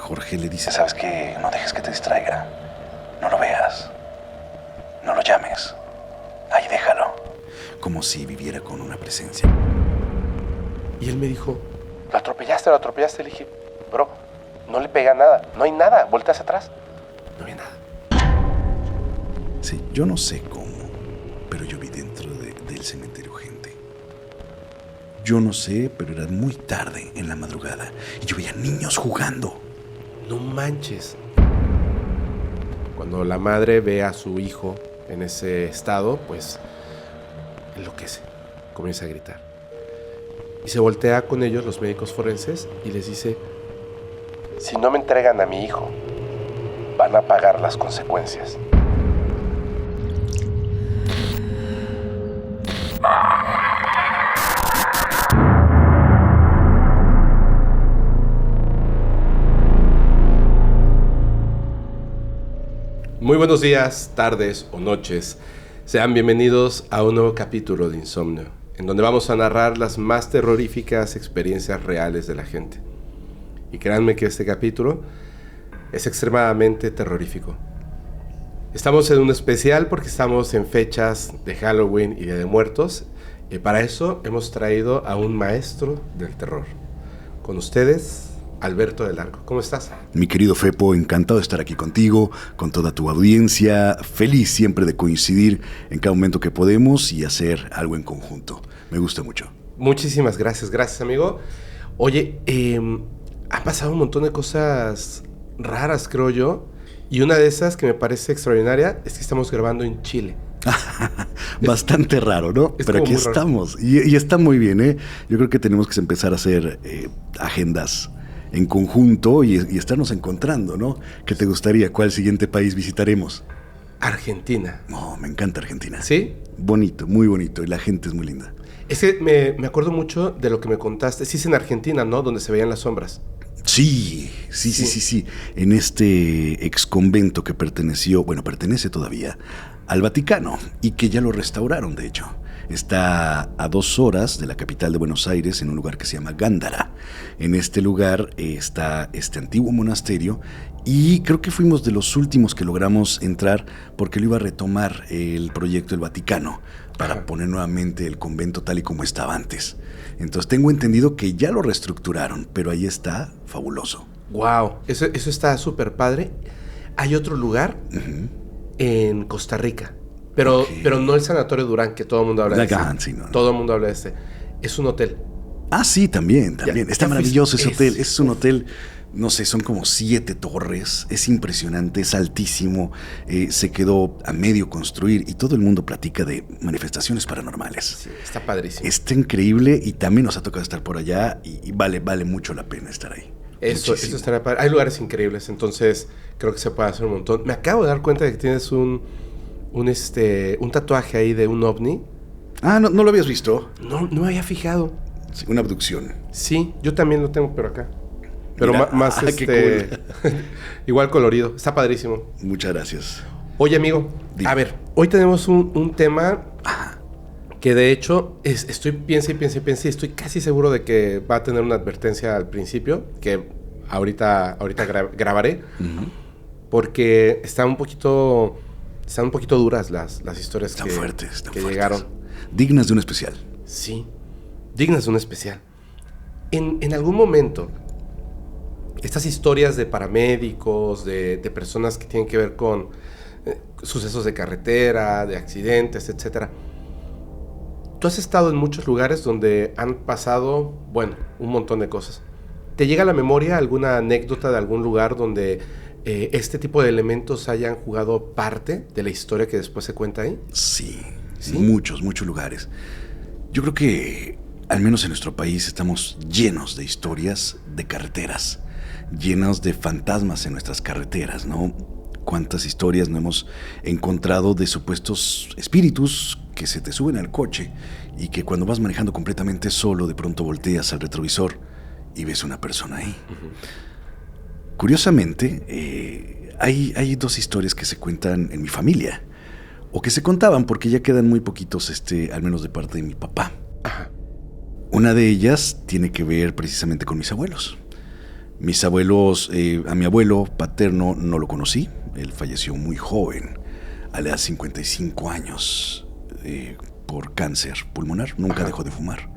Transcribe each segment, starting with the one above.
Jorge le dice: ¿sabes qué? No dejes que te distraiga. No lo veas. No lo llames. Ahí déjalo. Como si viviera con una presencia. Y él me dijo: ¿Lo atropellaste? Le dije: bro, no le pega nada. No hay nada. Volteas atrás. No había nada. Sí, yo no sé cómo, pero yo vi dentro del cementerio gente. Yo no sé, pero era muy tarde en la madrugada y yo veía niños jugando. No manches. Cuando la madre ve a su hijo en ese estado, pues enloquece, comienza a gritar. Y se voltea con ellos, los médicos forenses, y les dice: si no me entregan a mi hijo, van a pagar las consecuencias. Muy buenos días, tardes o noches. Sean bienvenidos a un nuevo capítulo de Insomnio, en donde vamos a narrar las más terroríficas experiencias reales de la gente. Y créanme que este capítulo es extremadamente terrorífico. Estamos en un especial porque estamos en fechas de Halloween y Día de Muertos, y para eso hemos traído a un maestro del terror. Con ustedes, Alberto del Arco. ¿Cómo estás? Mi querido Fepo, encantado de estar aquí contigo, con toda tu audiencia, feliz siempre de coincidir en cada momento que podemos y hacer algo en conjunto. Me gusta mucho. Muchísimas gracias amigo. Oye, ha pasado un montón de cosas raras, creo yo, y una de esas que me parece extraordinaria es que estamos grabando en Chile. Bastante raro, ¿no? Pero aquí estamos y está muy bien, ¿eh? Yo creo que tenemos que empezar a hacer agendas en conjunto y estarnos encontrando, ¿no? ¿Qué te gustaría? ¿Cuál siguiente país visitaremos? Argentina. Oh, me encanta Argentina. ¿Sí? Bonito, muy bonito, y la gente es muy linda. Es que me acuerdo mucho de lo que me contaste. Sí, es en Argentina, ¿no? Donde se veían las sombras. Sí. En este ex convento que pertenece todavía al Vaticano y que ya lo restauraron, de hecho. Está a 2 horas de la capital de Buenos Aires, en un lugar que se llama Gándara. En este lugar está este antiguo monasterio y creo que fuimos de los últimos que logramos entrar porque lo iba a retomar el proyecto del Vaticano para poner nuevamente el convento tal y como estaba antes. Entonces tengo entendido que ya lo reestructuraron, pero ahí está fabuloso. Wow, eso está súper padre. Hay otro lugar en Costa Rica. Pero no el Sanatorio Durán, que todo el mundo habla de este. No. Todo el mundo habla de este. Es un hotel. Ah, sí, también. Está maravilloso ese hotel. Es un hotel, no sé, son como 7 torres. Es impresionante, es altísimo. Se quedó a medio construir y todo el mundo platica de manifestaciones paranormales. Sí, está padrísimo. Está increíble y también nos ha tocado estar por allá y vale mucho la pena estar ahí. Eso estará padre. Hay lugares increíbles, entonces creo que se puede hacer un montón. Me acabo de dar cuenta de que tienes un tatuaje ahí de un ovni. Ah, ¿no lo habías visto? No me había fijado. Sí, una abducción. Sí, yo también lo tengo, pero acá. Pero mira, más qué cool. Igual colorido. Está padrísimo. Muchas gracias. Oye, amigo, dime. A ver, hoy tenemos un tema que de hecho piensa y estoy casi seguro de que va a tener una advertencia al principio, que ahorita grabaré, porque están un poquito duras las historias están fuertes. Llegaron. Dignas de un especial. Sí, dignas de un especial. En algún momento, estas historias de paramédicos, de personas que tienen que ver con sucesos de carretera, de accidentes, etcétera. Tú has estado en muchos lugares donde han pasado, un montón de cosas. ¿Te llega a la memoria alguna anécdota de algún lugar donde este tipo de elementos hayan jugado parte de la historia que después se cuenta ahí? Sí. Muchos lugares. Yo creo que, al menos en nuestro país, estamos llenos de historias de carreteras, llenos de fantasmas en nuestras carreteras, ¿no? ¿Cuántas historias no hemos encontrado de supuestos espíritus que se te suben al coche y que cuando vas manejando completamente solo, de pronto volteas al retrovisor y ves una persona ahí? Curiosamente, hay 2 historias que se cuentan en mi familia, o que se contaban porque ya quedan muy poquitos, al menos de parte de mi papá. Una de ellas tiene que ver precisamente con mis abuelos. Mis abuelos, a mi abuelo paterno no lo conocí. Él falleció muy joven, a la edad de 55 años, por cáncer pulmonar. Nunca dejó de fumar.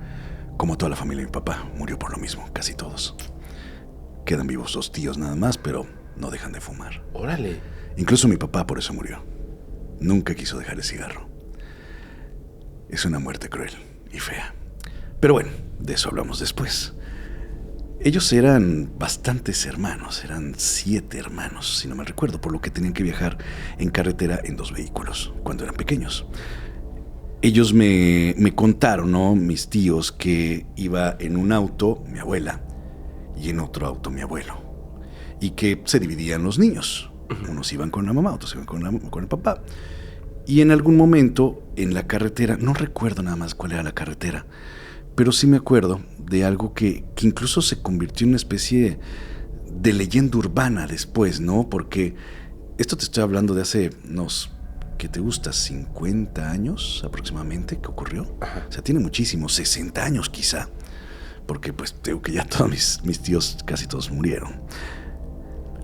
Como toda la familia de mi papá, murió por lo mismo, casi todos. Quedan vivos 2 tíos nada más, pero no dejan de fumar. Órale. Incluso mi papá por eso murió. Nunca quiso dejar el cigarro. Es una muerte cruel y fea. Pero bueno, de eso hablamos después. Ellos eran bastantes hermanos, eran 7 hermanos, si no me recuerdo, por lo que tenían que viajar en carretera en 2 vehículos, cuando eran pequeños. Ellos me contaron, ¿no? Mis tíos, que iba en un auto mi abuela y en otro auto mi abuelo. Y que se dividían los niños. Unos iban con la mamá, otros iban con el papá. Y en algún momento en la carretera, no recuerdo nada más cuál era la carretera, pero sí me acuerdo de algo que incluso se convirtió en una especie de leyenda urbana después, ¿no? Porque esto te estoy hablando de hace unos, ¿qué te gusta? 50 años aproximadamente que ocurrió. Ajá. O sea, tiene muchísimo, 60 años quizá. Porque pues tengo que ya todos mis tíos casi todos murieron.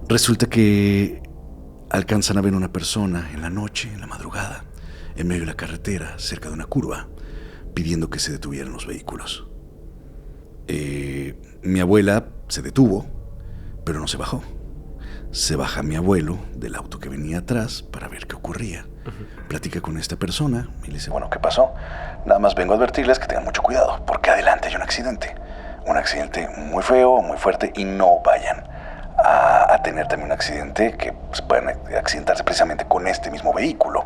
Resulta que alcanzan a ver una persona en la noche, en la madrugada, en medio de la carretera, cerca de una curva, pidiendo que se detuvieran los vehículos. Mi abuela se detuvo, pero no se bajó. Se baja mi abuelo del auto que venía atrás para ver qué ocurría. Platica con esta persona y le dice, bueno, ¿qué pasó? Nada más vengo a advertirles que tengan mucho cuidado, porque adelante hay un accidente. Un accidente muy feo, muy fuerte, y no vayan a tener también un accidente que pues, pueden accidentarse precisamente con este mismo vehículo.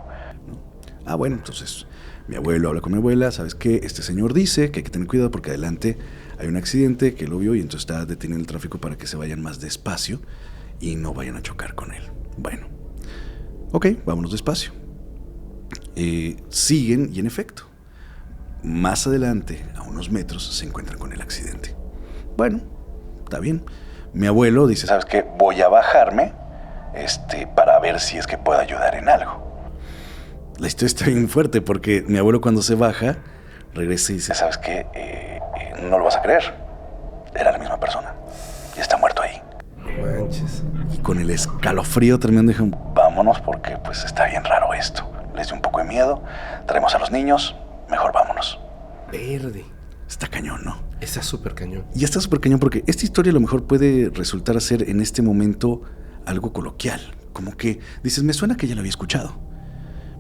Ah, bueno, entonces mi abuelo habla con mi abuela, ¿sabes qué? Este señor dice que hay que tener cuidado porque adelante hay un accidente, que lo vio y entonces está deteniendo el tráfico para que se vayan más despacio y no vayan a chocar con él. Bueno, ok, vámonos despacio. Siguen y en efecto, más adelante, a unos metros, se encuentran con el accidente. Bueno, está bien. Mi abuelo dice, ¿sabes qué? Voy a bajarme para ver si es que puedo ayudar en algo. La historia está bien fuerte porque mi abuelo cuando se baja, regresa y dice, ¿sabes qué? No lo vas a creer. Era la misma persona. Y está muerto ahí. No manches. Y con el escalofrío tremendo dijeron, vámonos porque pues está bien raro esto. Les dio un poco de miedo. Traemos a los niños. Mejor vámonos. Verde. Está cañón, ¿no? Está súper cañón. Y está súper cañón porque esta historia a lo mejor puede resultar ser en este momento algo coloquial. Como que dices, me suena que ya lo había escuchado.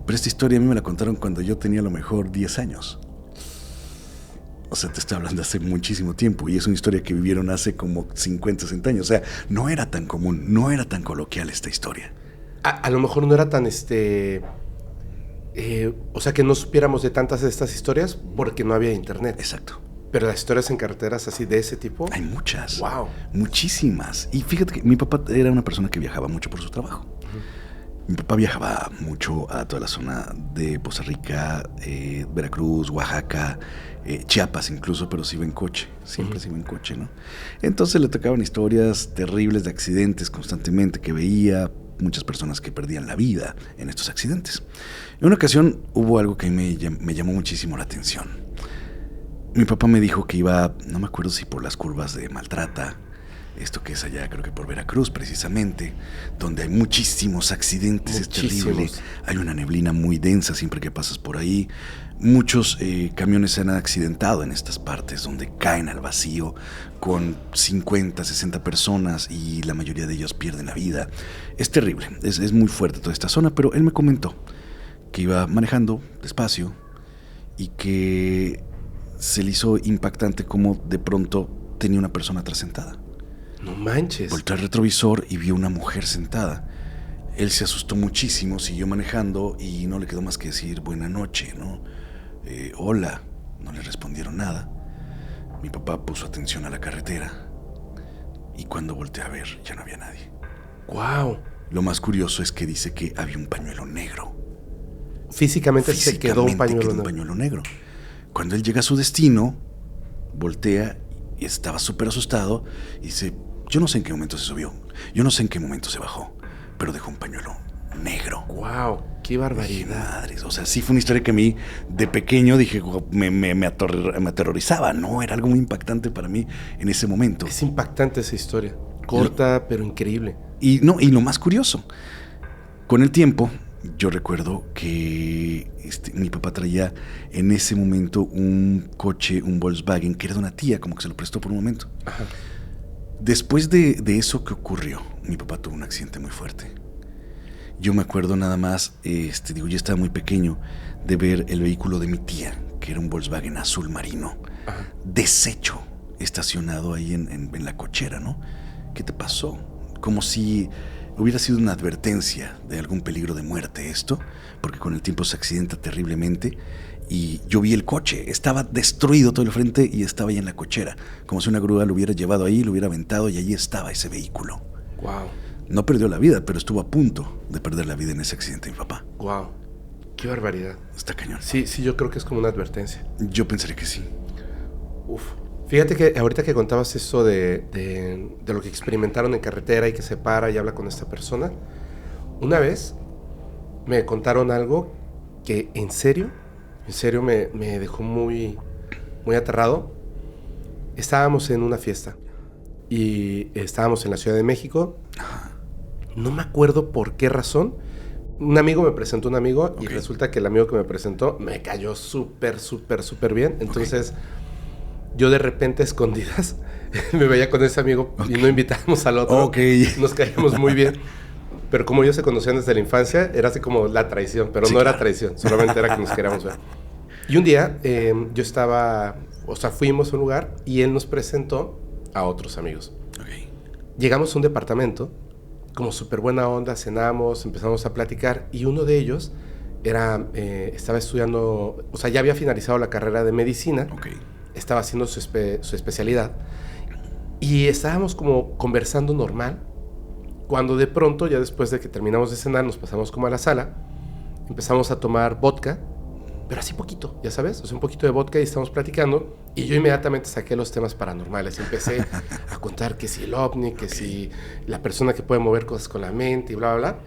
Pero esta historia a mí me la contaron cuando yo tenía a lo mejor 10 años. O sea, te estoy hablando hace muchísimo tiempo. Y es una historia que vivieron hace como 50, 60 años. O sea, no era tan común, no era tan coloquial esta historia. A lo mejor no era tan o sea, que no supiéramos de tantas de estas historias porque no había internet. Exacto. Pero las historias en carreteras así de ese tipo. Hay muchas. Wow. Muchísimas. Y fíjate que mi papá era una persona que viajaba mucho por su trabajo. Mi papá viajaba mucho a toda la zona de Poza Rica, Veracruz, Oaxaca, Chiapas incluso, pero se iba en coche. Siempre se iba en coche, ¿no? Entonces le tocaban historias terribles de accidentes constantemente que veía, muchas personas que perdían la vida en estos accidentes. En una ocasión hubo algo que me llamó muchísimo la atención. Mi papá me dijo que iba, no me acuerdo si por las curvas de Maltrata, esto que es allá, creo que por Veracruz precisamente, donde hay muchísimos accidentes, Muchísimos. es terrible. Hay una neblina muy densa siempre que pasas por ahí. Muchos camiones se han accidentado en estas partes donde caen al vacío con 50, 60 personas y la mayoría de ellos pierden la vida. Es terrible, es muy fuerte toda esta zona, pero él me comentó que iba manejando despacio y que se le hizo impactante como de pronto tenía una persona atrás sentada. No manches. Volteó al retrovisor y vio una mujer sentada. Él se asustó muchísimo, siguió manejando y no le quedó más que decir buena noche, ¿no? Hola. No le respondieron nada. Mi papá puso atención a la carretera y cuando volteé a ver ya no había nadie. Wow. Lo más curioso es que dice que había un pañuelo negro. Físicamente se quedó un pañuelo negro. Cuando él llega a su destino, voltea y estaba súper asustado y dice, yo no sé en qué momento se subió, yo no sé en qué momento se bajó, pero dejó un pañuelo negro. Wow, qué barbaridad. Dije, madres, o sea, sí fue una historia que a mí de pequeño dije, me aterrorizaba, ¿no? Era algo muy impactante para mí en ese momento. Es impactante esa historia. Corta, pero increíble. Y lo más curioso, con el tiempo, yo recuerdo que mi papá traía en ese momento un coche, un Volkswagen, que era de una tía, como que se lo prestó por un momento. Ajá. Después de eso que ocurrió, mi papá tuvo un accidente muy fuerte. Yo me acuerdo nada más, yo estaba muy pequeño, de ver el vehículo de mi tía, que era un Volkswagen azul marino, Ajá. deshecho, estacionado ahí en la cochera, ¿no? ¿Qué te pasó? Como si hubiera sido una advertencia de algún peligro de muerte esto, porque con el tiempo se accidenta terriblemente. Y yo vi el coche, estaba destruido todo el frente y estaba ahí en la cochera, como si una grúa lo hubiera llevado ahí, lo hubiera aventado y allí estaba ese vehículo. Wow. No perdió la vida, pero estuvo a punto de perder la vida en ese accidente, mi papá. Wow. Qué barbaridad. Está cañón. Sí, yo creo que es como una advertencia. Yo pensaría que sí. Uf. Fíjate que ahorita que contabas eso de lo que experimentaron en carretera y que se para y habla con esta persona, una vez me contaron algo que en serio me dejó muy, muy aterrado. Estábamos en una fiesta y estábamos en la Ciudad de México. No me acuerdo por qué razón. Un amigo me presentó un amigo y resulta que el amigo que me presentó me cayó súper bien. Entonces yo de repente a escondidas me veía con ese amigo y no invitábamos al otro. Nos caíamos muy bien. Pero como ellos se conocían desde la infancia, era así como la traición. Pero sí, no era traición, solamente era que nos queríamos ver. Y un día yo estaba, fuimos a un lugar y él nos presentó a otros amigos. Llegamos a un departamento, como súper buena onda, cenamos, empezamos a platicar y uno de ellos estaba estudiando, ya había finalizado la carrera de medicina, estaba haciendo su especialidad y estábamos como conversando normal, cuando de pronto, ya después de que terminamos de cenar, nos pasamos como a la sala, empezamos a tomar vodka, pero así poquito, ya sabes, un poquito de vodka y estamos platicando y yo inmediatamente saqué los temas paranormales y empecé a contar que si el ovni, que si la persona que puede mover cosas con la mente y bla, bla, bla.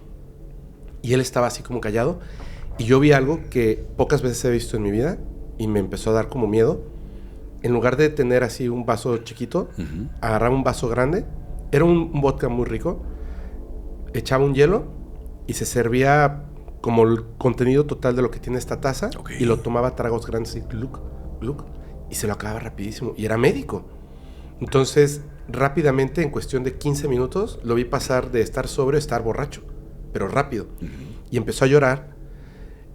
Y él estaba así como callado y yo vi algo que pocas veces he visto en mi vida y me empezó a dar como miedo. En lugar de tener así un vaso chiquito, agarraba un vaso grande, era un vodka muy rico, echaba un hielo y se servía como el contenido total de lo que tiene esta taza y lo tomaba a tragos grandes y gluk, gluk, y se lo acababa rapidísimo. Y era médico. Entonces, rápidamente, en cuestión de 15 minutos, lo vi pasar de estar sobrio a estar borracho, pero rápido. Y empezó a llorar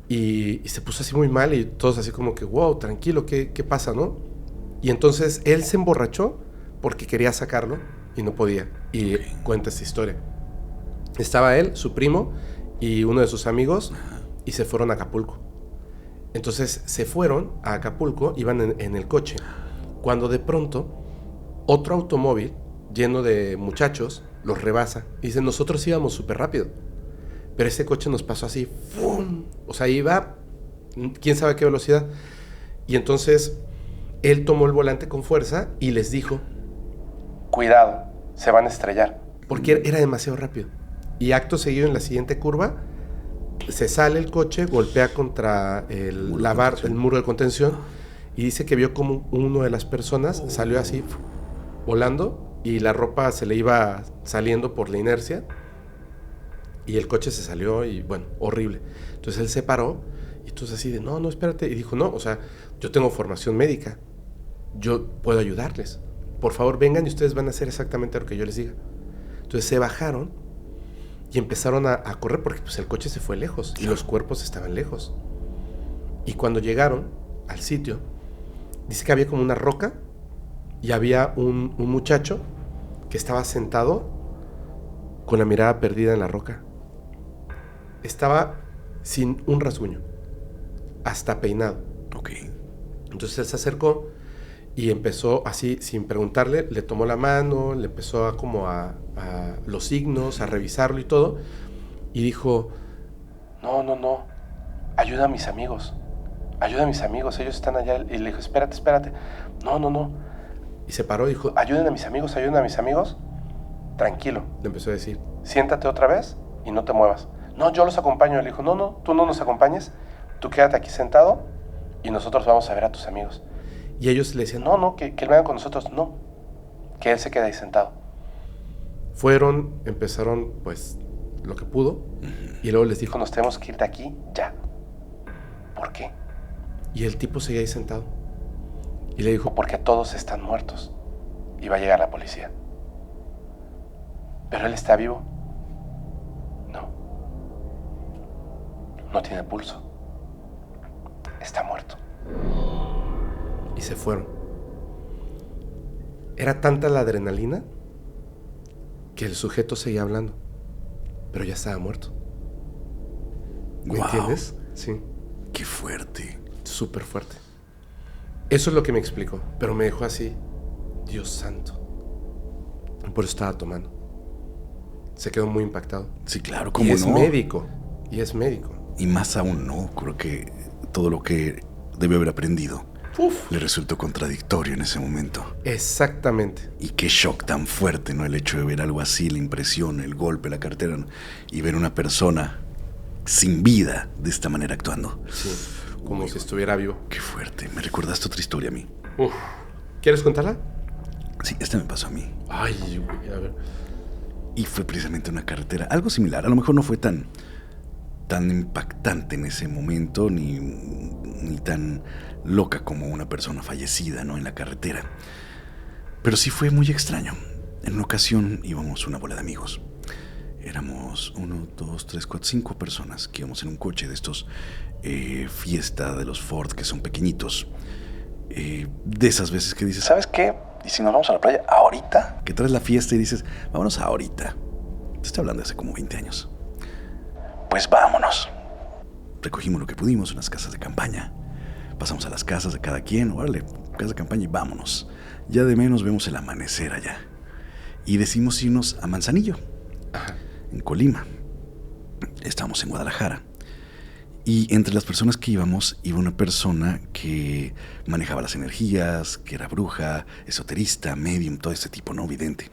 y se puso así muy mal y todos así como que, wow, tranquilo, ¿qué pasa, no? Y entonces él se emborrachó porque quería sacarlo y no podía. Y cuenta esta historia. Estaba él, su primo y uno de sus amigos y se fueron a Acapulco. Entonces se fueron a Acapulco, iban en el coche, cuando de pronto otro automóvil lleno de muchachos los rebasa y dicen, nosotros íbamos súper rápido, pero ese coche nos pasó así, ¡fum! Iba quién sabe a qué velocidad, y entonces él tomó el volante con fuerza y les dijo, cuidado, se van a estrellar, porque era demasiado rápido. Y acto seguido, en la siguiente curva, se sale el coche, golpea contra el muro de contención y dice que vio como una de las personas salió así, volando, y la ropa se le iba saliendo por la inercia y el coche se salió y, bueno, horrible. Entonces él se paró y entonces así de, no, espérate. Y dijo, no, yo tengo formación médica, yo puedo ayudarles. Por favor, vengan y ustedes van a hacer exactamente lo que yo les diga. Entonces se bajaron y empezaron a correr porque pues el coche se fue lejos y los cuerpos estaban lejos. Y cuando llegaron al sitio, dice que había como una roca y había un muchacho que estaba sentado con la mirada perdida en la roca. Estaba sin un rasguño, hasta peinado. Entonces él se acercó y empezó así, sin preguntarle, le tomó la mano, le empezó a los signos, a revisarlo y todo, y dijo, no, ayuda a mis amigos, ellos están allá. Y le dijo, espérate, no. Y se paró y dijo, ayuden a mis amigos, tranquilo, le empezó a decir, siéntate otra vez y no te muevas. No, yo los acompaño. Le dijo, no, tú no nos acompañes, tú quédate aquí sentado y nosotros vamos a ver a tus amigos. Y ellos le decían, no, que él venga con nosotros. No, que él se quede ahí sentado. Fueron, empezaron pues lo que pudo y luego les dijo, nos tenemos que ir de aquí ya. ¿Por qué? Y el tipo seguía ahí sentado y le dijo, porque todos están muertos y va a llegar la policía. ¿Pero él está vivo? No. No tiene pulso. Está muerto. Y se fueron. Era tanta la adrenalina que el sujeto seguía hablando, pero ya estaba muerto. ¿Me entiendes? Sí. Qué fuerte. Súper fuerte. Eso es lo que me explicó, pero me dejó así, Dios santo. Por eso estaba tomando. Se quedó muy impactado. Sí, claro, ¿cómo no? Y es médico. Y más aún, ¿no? Creo que todo lo que debió haber aprendido le resultó contradictorio en ese momento. Exactamente. Y qué shock tan fuerte, ¿no? El hecho de ver algo así, la impresión, el golpe, la cartera, ¿no? Y ver una persona sin vida de esta manera actuando. Sí, como si estuviera vivo. Qué fuerte. Me recordaste otra historia a mí. ¿Quieres contarla? Sí, esta me pasó a mí. Ay, güey, a ver. Y fue precisamente una carretera, algo similar. A lo mejor no fue tan impactante en ese momento, ni tan loca como una persona fallecida, ¿no? En la carretera. Pero sí fue muy extraño. En una ocasión íbamos una bola de amigos. Éramos 1, 2, 3, 4, 5 personas que íbamos en un coche de estos fiesta de los Ford que son pequeñitos. De esas veces que dices, ¿sabes qué? ¿Y si nos vamos a la playa ahorita? Que traes la fiesta y dices, vámonos ahorita. Te estoy hablando de hace como 20 años. Pues vámonos. Recogimos lo que pudimos, unas casas de campaña. Pasamos a las casas de cada quien, órale, casa de campaña y vámonos. Ya de menos vemos el amanecer allá. Y decidimos irnos a Manzanillo, en Colima. Estábamos en Guadalajara. Y entre las personas que íbamos, iba una persona que manejaba las energías, que era bruja, esoterista, medium, todo este tipo, ¿no? Vidente.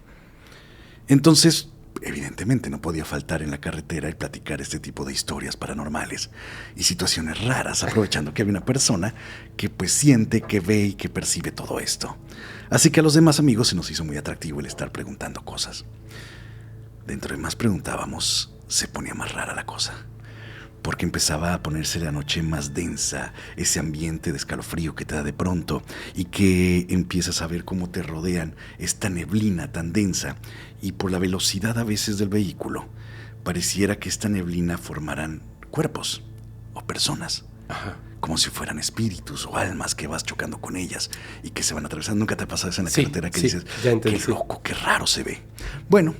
Entonces, evidentemente no podía faltar en la carretera y platicar este tipo de historias paranormales y situaciones raras, aprovechando que había una persona que pues siente, que ve y que percibe todo esto. Así que a los demás amigos se nos hizo muy atractivo el estar preguntando cosas. Dentro de más preguntábamos, se ponía más rara la cosa. Porque empezaba a ponerse la noche más densa, ese ambiente de escalofrío que te da de pronto y que empiezas a ver cómo te rodean esta neblina tan densa y por la velocidad a veces del vehículo, pareciera que esta neblina formaran cuerpos o personas, como si fueran espíritus o almas que vas chocando con ellas y que se van atravesando. ¿Nunca te ha pasado eso en la carretera que dices, qué loco, qué raro se ve? Bueno,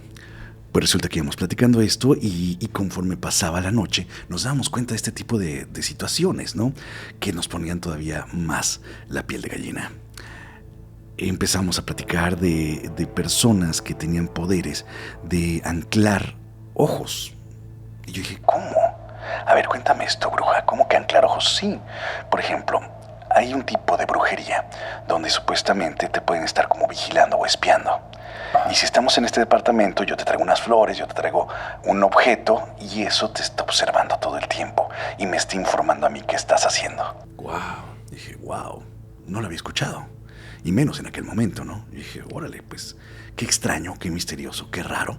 pues resulta que íbamos platicando esto y conforme pasaba la noche nos dábamos cuenta de este tipo de situaciones, ¿no? Que nos ponían todavía más la piel de gallina. Empezamos a platicar de personas que tenían poderes de anclar ojos. Y yo dije, ¿cómo? A ver, cuéntame esto, bruja. ¿Cómo que anclar ojos? Sí. Por ejemplo, hay un tipo de brujería donde supuestamente te pueden estar como vigilando o espiando. Y si estamos en este departamento, yo te traigo unas flores, yo te traigo un objeto y eso te está observando todo el tiempo y me está informando a mí qué estás haciendo. Wow. Dije, wow, no lo había escuchado. Y menos en aquel momento, ¿no? Y dije, órale, pues qué extraño, qué misterioso, qué raro,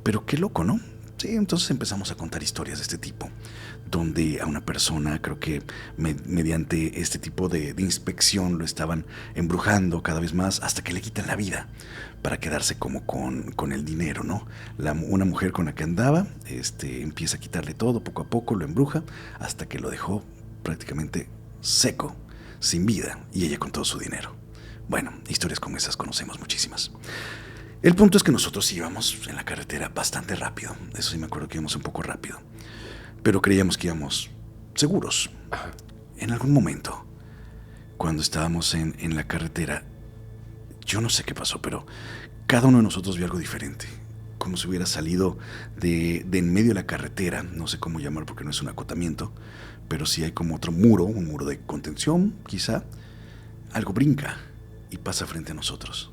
pero qué loco, ¿no? Sí, entonces empezamos a contar historias de este tipo, donde a una persona, creo que mediante este tipo de inspección lo estaban embrujando cada vez más hasta que le quitan la vida para quedarse como con el dinero, ¿no? Una mujer con la que andaba empieza a quitarle todo, poco a poco lo embruja hasta que lo dejó prácticamente seco, sin vida, y ella con todo su dinero. Bueno, historias como esas conocemos muchísimas. El punto es que nosotros íbamos en la carretera bastante rápido. Eso sí me acuerdo que íbamos un poco rápido. Pero creíamos que íbamos seguros. En algún momento, cuando estábamos en la carretera, yo no sé qué pasó, pero cada uno de nosotros vio algo diferente. Como si hubiera salido de en medio de la carretera. No sé cómo llamar porque no es un acotamiento. Pero sí hay como otro muro, un muro de contención, quizá. Algo brinca y pasa frente a nosotros.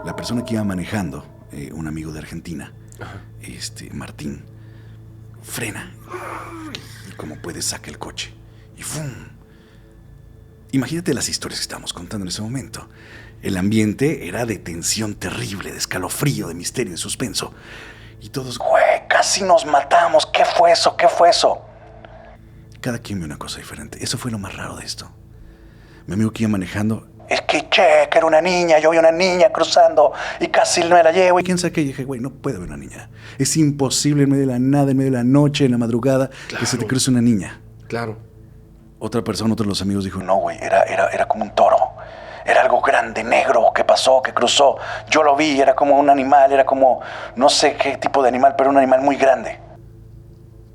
La persona que iba manejando, un amigo de Argentina, Martín, frena y como puede saca el coche y ¡fum! Imagínate las historias que estábamos contando en ese momento. El ambiente era de tensión terrible, de escalofrío, de misterio, de suspenso. Y todos, güey, casi nos matamos. ¿Qué fue eso? ¿Qué fue eso? Cada quien vio una cosa diferente. Eso fue lo más raro de esto. Mi amigo que iba manejando, es que era una niña. Yo vi una niña cruzando y casi me la llevo. Y quién sabe qué. Y dije, güey, no puede haber una niña. Es imposible en medio de la nada, en medio de la noche, en la madrugada, que se te cruce una niña. Claro. Otra persona, otro de los amigos dijo, no, güey, era como un toro. Era algo grande, negro, que pasó, que cruzó. Yo lo vi, era como un animal, era como, no sé qué tipo de animal, pero un animal muy grande.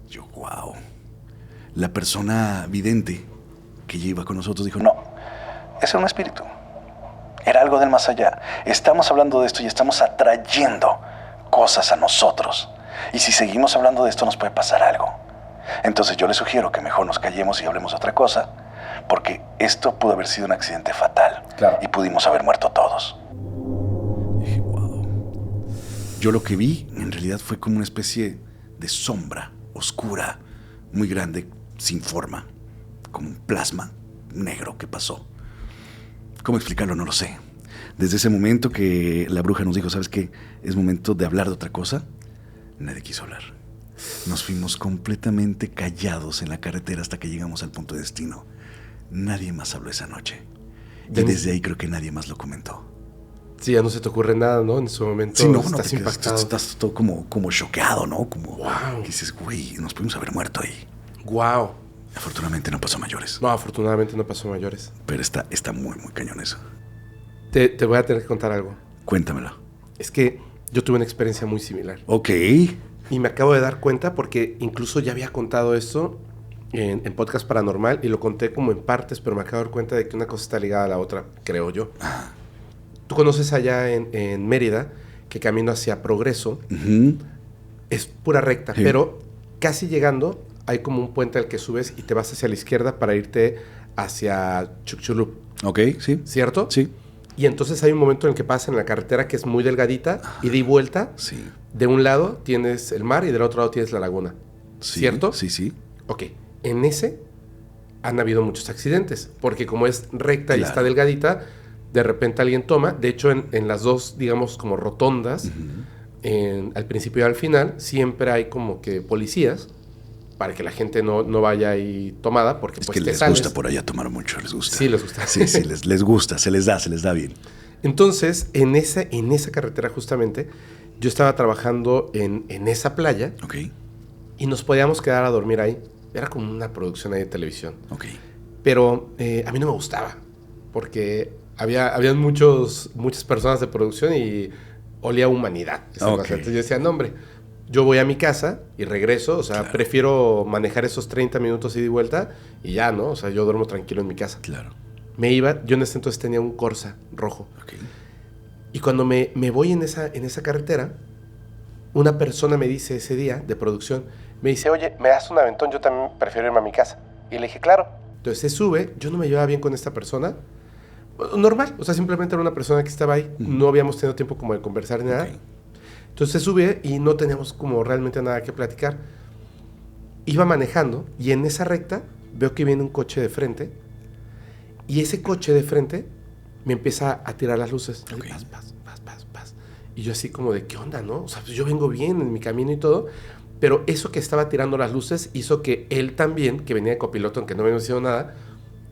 Yo, wow. La persona vidente que iba con nosotros dijo, no, ese era un espíritu. Era algo del más allá. Estamos hablando de esto y estamos atrayendo cosas a nosotros. Y si seguimos hablando de esto nos puede pasar algo. Entonces yo les sugiero que mejor nos callemos y hablemos otra cosa, porque esto pudo haber sido un accidente fatal. Claro. Y pudimos haber muerto todos. Y dije, wow. Yo lo que vi en realidad fue como una especie de sombra oscura, muy grande, sin forma, como un plasma negro que pasó. ¿Cómo explicarlo? No lo sé. Desde ese momento que la bruja nos dijo, ¿sabes qué? Es momento de hablar de otra cosa, nadie quiso hablar. Nos fuimos completamente callados en la carretera hasta que llegamos al punto de destino. Nadie más habló esa noche. Y desde ahí creo que nadie más lo comentó. Sí, ya no se te ocurre nada, ¿no? En su momento sí, no, estás impactado. Estás todo como choqueado, ¿no? Como, wow. Que dices, güey, nos pudimos haber muerto ahí. Wow. Afortunadamente no pasó a mayores. No, afortunadamente no pasó a mayores. Pero está muy, muy cañón eso. Te voy a tener que contar algo. Cuéntamelo. Es que yo tuve una experiencia muy similar. Ok. Y me acabo de dar cuenta porque incluso ya había contado esto en Podcast Paranormal y lo conté como en partes, pero me acabo de dar cuenta de que una cosa está ligada a la otra, creo yo. Ah. Tú conoces allá en Mérida que camino hacia Progreso es pura recta, sí. Pero casi llegando hay como un puente al que subes y te vas hacia la izquierda para irte hacia Chukchulub. Ok, sí. ¿Cierto? Sí. Y entonces hay un momento en el que pasas en la carretera que es muy delgadita, ida y vuelta. Sí. De un lado tienes el mar y del otro lado tienes la laguna. Sí, ¿cierto? Sí, sí. Ok. En ese han habido muchos accidentes, porque como es recta y claro. está delgadita, de repente alguien toma. De hecho, en las dos, digamos, como rotondas, al principio y al final, siempre hay como que policías para que la gente no vaya ahí tomada, porque es pues que te les sales. gusta por allá tomar mucho, les gusta. Sí, les gusta. Sí, les gusta, se les da bien. Entonces, en esa carretera justamente, yo estaba trabajando en esa playa. Ok. Y nos podíamos quedar a dormir ahí. Era como una producción ahí de televisión. Ok. Pero a mí no me gustaba, porque habían muchas personas de producción y olía a humanidad. Okay. Entonces yo decía, no, hombre, yo voy a mi casa y regreso. O sea, claro. Prefiero manejar esos 30 minutos ida y vuelta y ya, ¿no? O sea, yo duermo tranquilo en mi casa. Claro. Me iba, yo en ese entonces tenía un Corsa rojo. Okay. Y cuando me voy en esa carretera, una persona me dice ese día de producción, me dice, oye, ¿me das un aventón? Yo también prefiero irme a mi casa. Y le dije, claro. Entonces se sube, yo no me llevaba bien con esta persona. Normal, o sea, simplemente era una persona que estaba ahí. No habíamos tenido tiempo como de conversar ni nada. Okay. Entonces se sube y no teníamos como realmente nada que platicar. Iba manejando y en esa recta veo que viene un coche de frente. Y ese coche de frente me empieza a tirar las luces. Okay. Paz. Y yo así como de, ¿qué onda, no? O sea, pues yo vengo bien en mi camino y todo. Pero eso que estaba tirando las luces hizo que él también, que venía de copiloto, aunque no me había haciendo nada,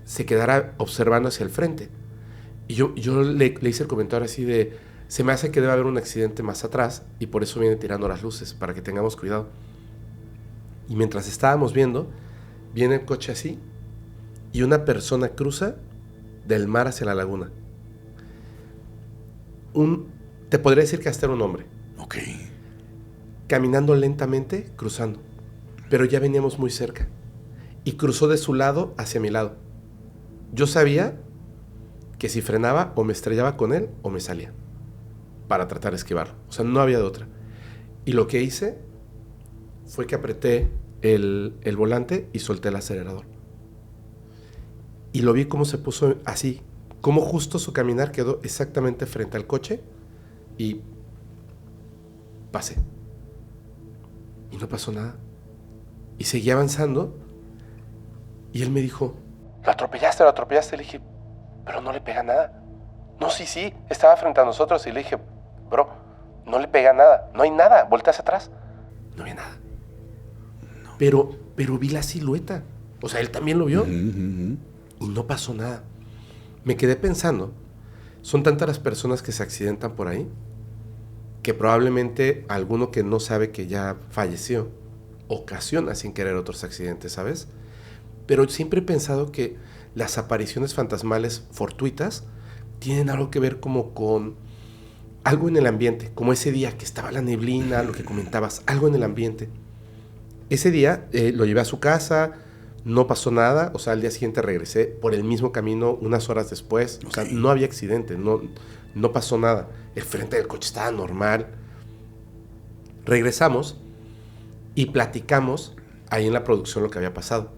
se quedara observando hacia el frente. Y yo le hice el comentario así de, se me hace que debe haber un accidente más atrás y por eso viene tirando las luces, para que tengamos cuidado. Y mientras estábamos viendo, viene el coche así y una persona cruza del mar hacia la laguna. Te podría decir que hasta era un hombre. Ok. Caminando lentamente, cruzando. Pero ya veníamos muy cerca. Y cruzó de su lado hacia mi lado. Yo sabía que si frenaba, o me estrellaba con él, o me salía. Para tratar de esquivarlo. O sea, no había de otra. Y lo que hice fue que apreté el volante y solté el acelerador. Y lo vi cómo se puso así. Cómo justo su caminar quedó exactamente frente al coche. Y pasé. Y no pasó nada. Y seguí avanzando. Y él me dijo, ¿lo atropellaste? Le dije, pero no le pega nada. No, sí, estaba frente a nosotros y le dije, bro, no le pega nada, no hay nada, voltea hacia atrás. No había nada. No. Pero vi la silueta. O sea, él también lo vio. Y no pasó nada. Me quedé pensando, son tantas las personas que se accidentan por ahí, que probablemente alguno que no sabe que ya falleció, ocasiona sin querer otros accidentes, ¿sabes? Pero siempre he pensado que las apariciones fantasmales fortuitas tienen algo que ver como con algo en el ambiente, como ese día que estaba la neblina, lo que comentabas, algo en el ambiente. Ese día lo llevé a su casa, no pasó nada, o sea, al día siguiente regresé por el mismo camino unas horas después, o sea, no había accidente, no pasó nada, el frente del coche estaba normal. Regresamos y platicamos ahí en la producción lo que había pasado.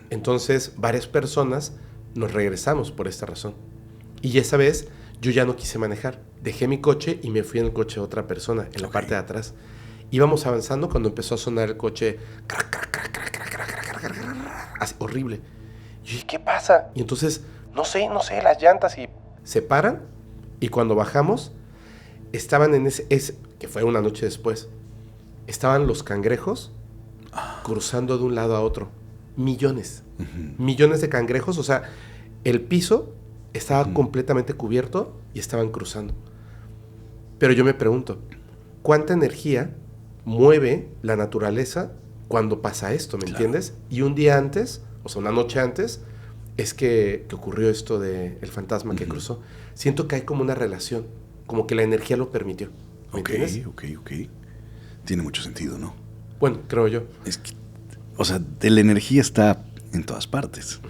Entonces, varias personas nos regresamos por esta razón. Y esa vez yo ya no quise manejar. Dejé mi coche y me fui en el coche de otra persona, en la parte de atrás. Íbamos avanzando cuando empezó a sonar el coche. Así, horrible. Y dije, ¿qué pasa? Y entonces, no sé, las llantas y se paran. Y cuando bajamos, estaban en ese que fue una noche después, estaban los cangrejos cruzando de un lado a otro. Millones de cangrejos. O sea, el piso estaba completamente cubierto y estaban cruzando. Pero yo me pregunto, ¿cuánta energía mueve la naturaleza cuando pasa esto? ¿Me entiendes? Y un día antes, o sea, una noche antes, es que ocurrió esto del fantasma que cruzó. Siento que hay como una relación, como que la energía lo permitió. ¿Me entiendes? Ok. Tiene mucho sentido, ¿no? Bueno, creo yo. Es que, o sea, la energía está en todas partes.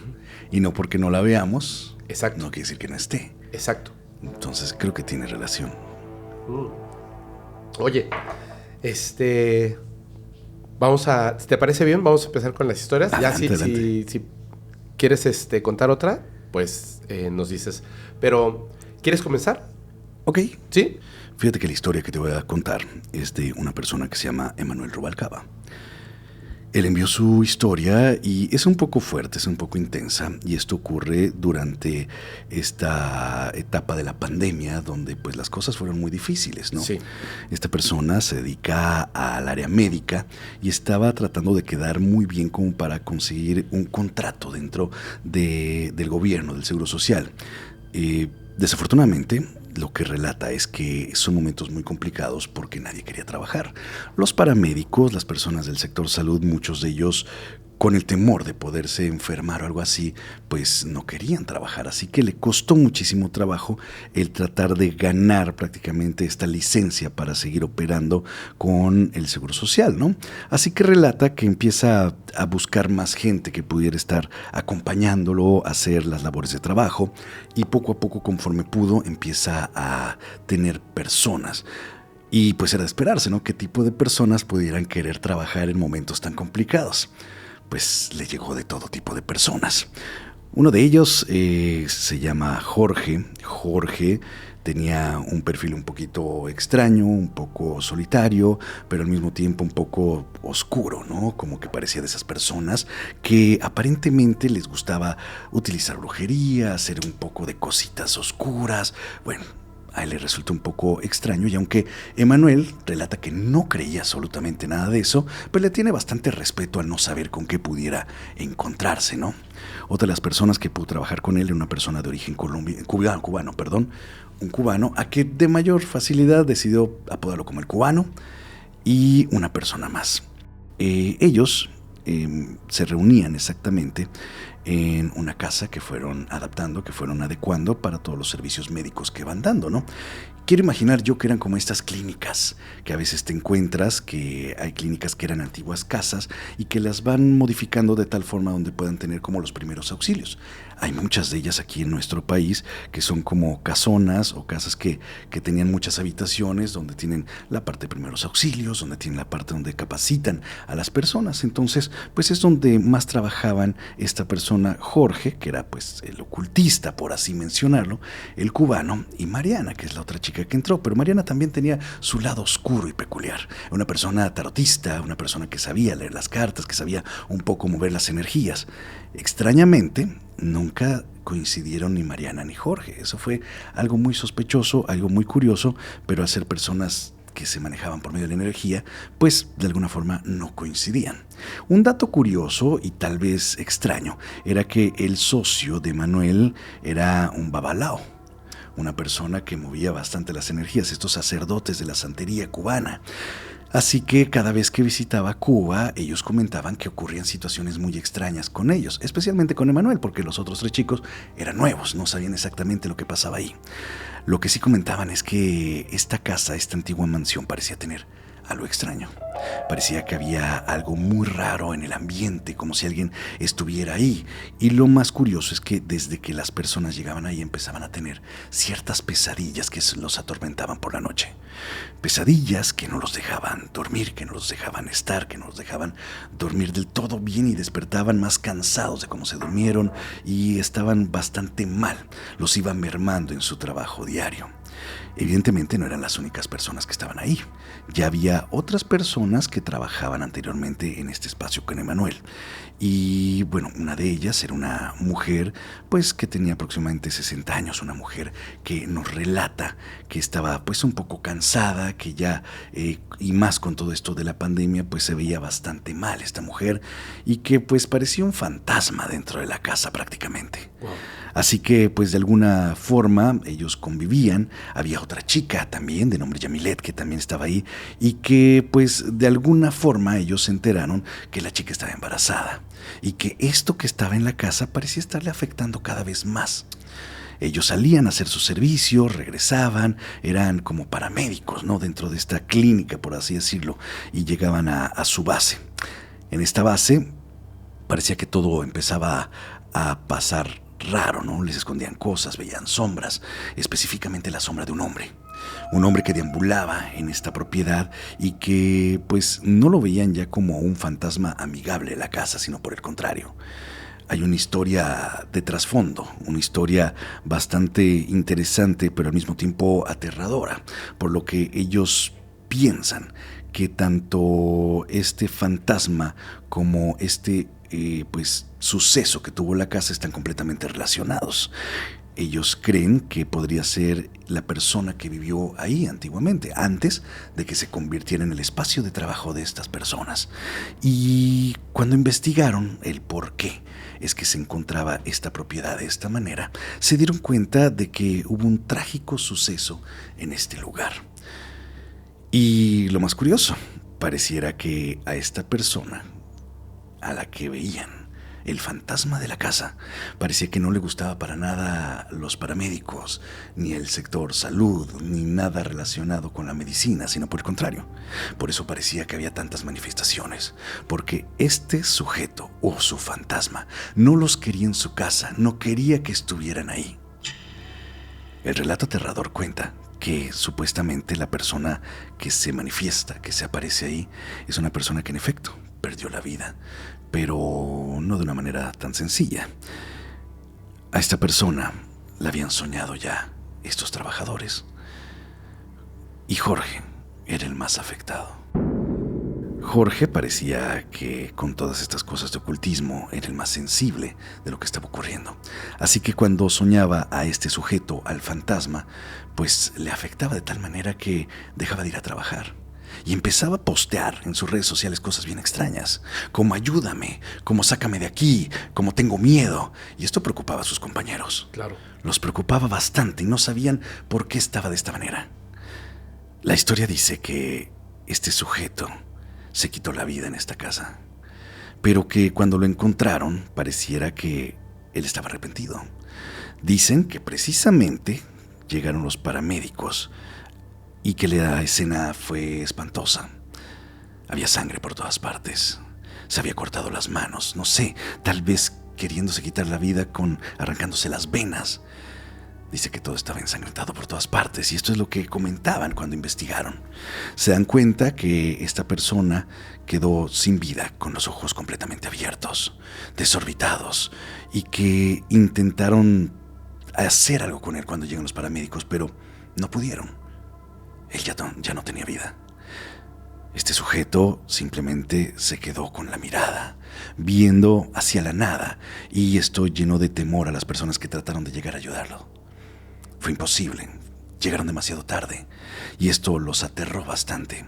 Y no porque no la veamos, exacto, no quiere decir que no esté. Exacto. Entonces creo que tiene relación. Oye, vamos a... ¿Te parece bien? Vamos a empezar con las historias. Adelante, ya si quieres contar otra, pues nos dices. Pero, ¿quieres comenzar? Ok. ¿Sí? Fíjate que la historia que te voy a contar es de una persona que se llama Emanuel Rubalcaba. Él envió su historia y es un poco fuerte, es un poco intensa, y esto ocurre durante esta etapa de la pandemia donde pues las cosas fueron muy difíciles, ¿no? Sí. Esta persona se dedica al área médica y estaba tratando de quedar muy bien como para conseguir un contrato dentro del gobierno, del Seguro Social. Desafortunadamente, lo que relata es que son momentos muy complicados porque nadie quería trabajar. Los paramédicos, las personas del sector salud, muchos de ellos con el temor de poderse enfermar o algo así, pues no querían trabajar. Así que le costó muchísimo trabajo el tratar de ganar prácticamente esta licencia para seguir operando con el Seguro Social, ¿no? Así que relata que empieza a buscar más gente que pudiera estar acompañándolo a hacer las labores de trabajo y poco a poco, conforme pudo, empieza a tener personas. Y pues era de esperarse, ¿no? ¿Qué tipo de personas pudieran querer trabajar en momentos tan complicados? Pues le llegó de todo tipo de personas. Uno de ellos se llama Jorge. Jorge tenía un perfil un poquito extraño, un poco solitario, pero al mismo tiempo un poco oscuro, ¿no? Como que parecía de esas personas que aparentemente les gustaba utilizar brujería, hacer un poco de cositas oscuras. Bueno, a él le resultó un poco extraño, y aunque Emanuel relata que no creía absolutamente nada de eso, pues le tiene bastante respeto al no saber con qué pudiera encontrarse, ¿no? Otra de las personas que pudo trabajar con él era una persona de origen cubano, un cubano a que de mayor facilidad decidió apodarlo como el cubano, y una persona más. Ellos se reunían exactamente en una casa que fueron adaptando, que fueron adecuando para todos los servicios médicos que van dando, ¿no? Quiero imaginar yo que eran como estas clínicas que a veces te encuentras, que hay clínicas que eran antiguas casas y que las van modificando de tal forma donde puedan tener como los primeros auxilios. Hay muchas de ellas aquí en nuestro país que son como casonas o casas que tenían muchas habitaciones donde tienen la parte de primeros auxilios, donde tienen la parte donde capacitan a las personas. Entonces, pues es donde más trabajaban esta persona, Jorge, que era pues el ocultista, por así mencionarlo, el cubano, y Mariana, que es la otra chica que entró. Pero Mariana también tenía su lado oscuro y peculiar. Una persona tarotista, una persona que sabía leer las cartas, que sabía un poco mover las energías. Extrañamente, nunca coincidieron ni Mariana ni Jorge. Eso fue algo muy sospechoso, algo muy curioso, pero al ser personas que se manejaban por medio de la energía, pues de alguna forma no coincidían. Un dato curioso y tal vez extraño era que el socio de Manuel era un babalao, una persona que movía bastante las energías, estos sacerdotes de la santería cubana. Así que cada vez que visitaba Cuba, ellos comentaban que ocurrían situaciones muy extrañas con ellos, especialmente con Emanuel, porque los otros 3 chicos eran nuevos, no sabían exactamente lo que pasaba ahí. Lo que sí comentaban es que esta casa, esta antigua mansión, parecía tener algo extraño. Parecía que había algo muy raro en el ambiente, como si alguien estuviera ahí. Y lo más curioso es que desde que las personas llegaban ahí empezaban a tener ciertas pesadillas que los atormentaban por la noche. Pesadillas que no los dejaban dormir, que no los dejaban estar, que no los dejaban dormir del todo bien y despertaban más cansados de cómo se durmieron y estaban bastante mal. Los iba mermando en su trabajo diario. Evidentemente no eran las únicas personas que estaban ahí. Ya había otras personas que trabajaban anteriormente en este espacio con Emanuel. Y bueno, una de ellas era una mujer pues que tenía aproximadamente 60 años, una mujer que nos relata que estaba pues un poco cansada, que ya y más con todo esto de la pandemia pues se veía bastante mal esta mujer y que pues parecía un fantasma dentro de la casa prácticamente. Wow. Así que pues de alguna forma ellos convivían. Había otra chica también de nombre Yamilet que también estaba ahí y que pues de alguna forma ellos se enteraron que la chica estaba embarazada y que esto que estaba en la casa parecía estarle afectando cada vez más. Ellos salían a hacer su servicio, regresaban, eran como paramédicos, ¿no? Dentro de esta clínica, por así decirlo, y llegaban a su base. En esta base parecía que todo empezaba a pasar raro, ¿no? Les escondían cosas, veían sombras, específicamente la sombra de un hombre que deambulaba en esta propiedad y que pues no lo veían ya como un fantasma amigable de la casa, sino por el contrario. Hay una historia de trasfondo, una historia bastante interesante, pero al mismo tiempo aterradora, por lo que ellos piensan que tanto este fantasma como este pues suceso que tuvo la casa están completamente relacionados. Ellos creen que podría ser la persona que vivió ahí antiguamente, antes de que se convirtiera en el espacio de trabajo de estas personas. Y cuando investigaron el por qué es que se encontraba esta propiedad de esta manera, se dieron cuenta de que hubo un trágico suceso en este lugar. Y lo más curioso, pareciera que a esta persona, a la que veían, el fantasma de la casa, parecía que no le gustaba para nada los paramédicos, ni el sector salud, ni nada relacionado con la medicina, sino por el contrario. Por eso parecía que había tantas manifestaciones, porque este sujeto o su fantasma no los quería en su casa, no quería que estuvieran ahí. El relato aterrador cuenta que supuestamente la persona que se manifiesta, que se aparece ahí, es una persona que en efecto perdió la vida, pero no de una manera tan sencilla. A esta persona la habían soñado ya estos trabajadores, y Jorge era el más afectado. Jorge parecía que con todas estas cosas de ocultismo era el más sensible de lo que estaba ocurriendo. Así que cuando soñaba a este sujeto, al fantasma, pues le afectaba de tal manera que dejaba de ir a trabajar. Y empezaba a postear en sus redes sociales cosas bien extrañas, como ayúdame, como sácame de aquí, como tengo miedo. Y esto preocupaba a sus compañeros. Claro. Los preocupaba bastante y no sabían por qué estaba de esta manera. La historia dice que este sujeto se quitó la vida en esta casa, pero que cuando lo encontraron pareciera que él estaba arrepentido. Dicen que precisamente llegaron los paramédicos y que la escena fue espantosa. Había sangre por todas partes, se había cortado las manos, no sé, tal vez queriéndose quitar la vida arrancándose las venas. Dice que todo estaba ensangrentado por todas partes y esto es lo que comentaban cuando investigaron. Se dan cuenta que esta persona quedó sin vida, con los ojos completamente abiertos, desorbitados, y que intentaron hacer algo con él cuando llegan los paramédicos, pero no pudieron. Él ya no tenía vida. Este sujeto simplemente se quedó con la mirada, viendo hacia la nada, y esto llenó de temor a las personas que trataron de llegar a ayudarlo. Fue imposible, llegaron demasiado tarde, y esto los aterró bastante.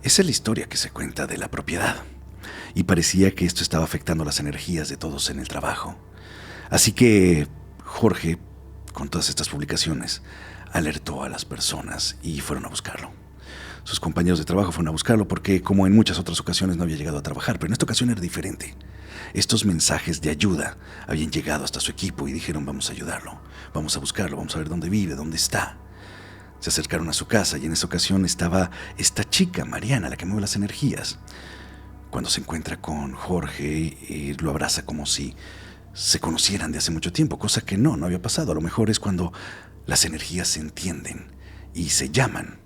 Esa es la historia que se cuenta de la propiedad, y parecía que esto estaba afectando las energías de todos en el trabajo. Así que Jorge, con todas estas publicaciones, alertó a las personas y fueron a buscarlo. Sus compañeros de trabajo fueron a buscarlo porque, como en muchas otras ocasiones, no había llegado a trabajar, pero en esta ocasión era diferente. Estos mensajes de ayuda habían llegado hasta su equipo y dijeron: vamos a ayudarlo, vamos a buscarlo, vamos a ver dónde vive, dónde está. Se acercaron a su casa y en esa ocasión estaba esta chica, Mariana, la que mueve las energías. Cuando se encuentra con Jorge, lo abraza como si se conocieran de hace mucho tiempo, cosa que no había pasado. A lo mejor es cuando las energías se entienden y se llaman.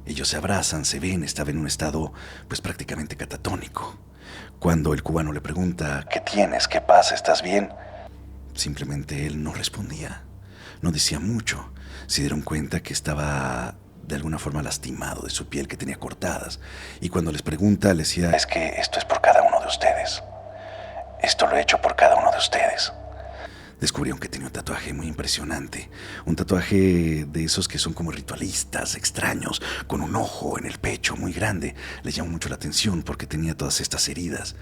Ellos se abrazan, se ven, estaba en un estado pues prácticamente catatónico. Cuando el cubano le pregunta: ¿qué tienes? ¿Qué pasa? ¿Estás bien? Simplemente él no respondía, no decía mucho. Se dieron cuenta que estaba de alguna forma lastimado de su piel, que tenía cortadas. Y cuando les pregunta, le decía: es que esto es por cada uno de ustedes. Esto lo he hecho por cada uno de ustedes. Descubrieron que tenía un tatuaje muy impresionante. Un tatuaje de esos que son como ritualistas, extraños, con un ojo en el pecho muy grande. Les llamó mucho la atención porque tenía todas estas heridas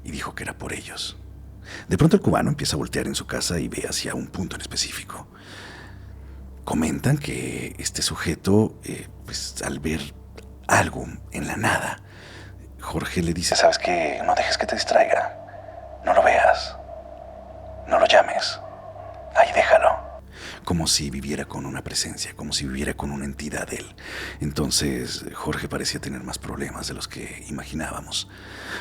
y dijo que era por ellos. De pronto el cubano empieza a voltear en su casa y ve hacia un punto en específico. Comentan que este sujeto, pues al ver algo en la nada, Jorge le dice: ¿sabes qué? No dejes que te distraiga. No lo veas. No lo llames. Ahí déjalo. Como si viviera con una presencia, como si viviera con una entidad de él. Entonces Jorge parecía tener más problemas de los que imaginábamos.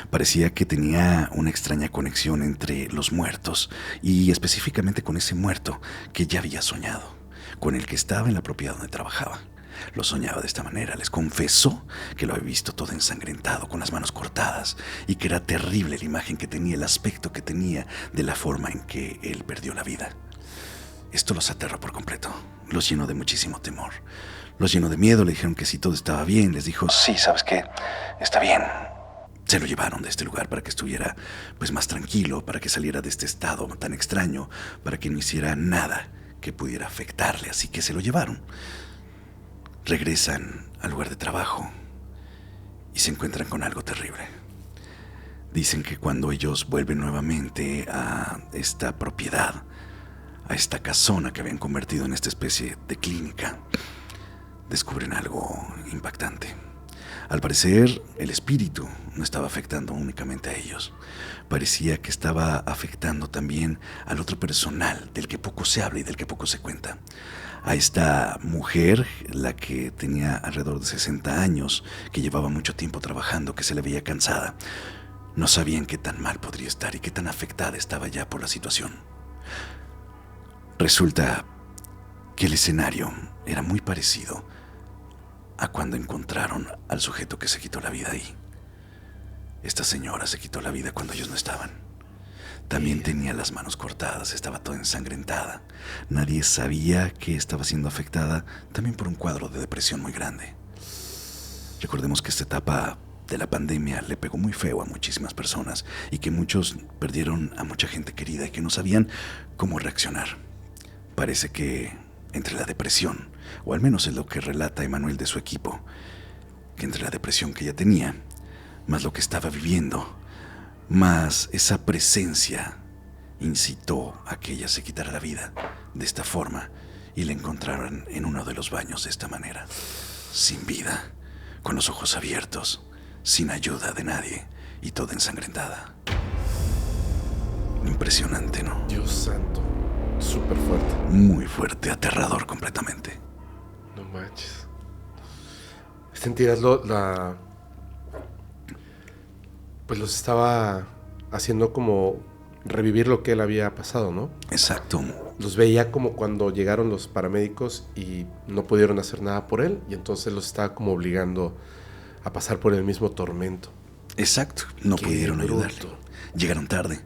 Parecía que tenía una extraña conexión entre los muertos y específicamente con ese muerto que ya había soñado, con el que estaba en la propiedad donde trabajaba. Lo soñaba de esta manera. Les confesó que lo había visto todo ensangrentado, con las manos cortadas, y que era terrible la imagen que tenía, el aspecto que tenía de la forma en que él perdió la vida. Esto los aterró por completo, los llenó de muchísimo temor, los llenó de miedo. Le dijeron que si todo estaba bien, les dijo: sí, ¿sabes qué? Está bien. Se lo llevaron de este lugar para que estuviera pues más tranquilo, para que saliera de este estado tan extraño, para que no hiciera nada que pudiera afectarle. Así que se lo llevaron. Regresan al lugar de trabajo y se encuentran con algo terrible. Dicen que cuando ellos vuelven nuevamente a esta propiedad, a esta casona que habían convertido en esta especie de clínica, descubren algo impactante. Al parecer, el espíritu no estaba afectando únicamente a ellos. Parecía que estaba afectando también al otro personal, del que poco se habla y del que poco se cuenta. A esta mujer, la que tenía alrededor de 60 años, que llevaba mucho tiempo trabajando, que se le veía cansada. No sabían qué tan mal podría estar y qué tan afectada estaba ya por la situación. Resulta que el escenario era muy parecido a cuando encontraron al sujeto que se quitó la vida ahí. Esta señora se quitó la vida cuando ellos no estaban. También tenía las manos cortadas, estaba toda ensangrentada. Nadie sabía que estaba siendo afectada también por un cuadro de depresión muy grande. Recordemos que esta etapa de la pandemia le pegó muy feo a muchísimas personas y que muchos perdieron a mucha gente querida y que no sabían cómo reaccionar. Parece que entre la depresión, o al menos es lo que relata Emanuel de su equipo, que entre la depresión que ella tenía, más lo que estaba viviendo, más esa presencia incitó a que ella se quitara la vida de esta forma y la encontraron en uno de los baños de esta manera, sin vida, con los ojos abiertos, sin ayuda de nadie y toda ensangrentada. Impresionante, ¿no? Dios santo, súper fuerte. Muy fuerte, aterrador completamente. No manches. Sentías pues los estaba haciendo como revivir lo que él había pasado, ¿no? Exacto. Los veía como cuando llegaron los paramédicos y no pudieron hacer nada por él, y entonces los estaba como obligando a pasar por el mismo tormento. Exacto, no pudieron bruto. ayudarle. Llegaron tarde,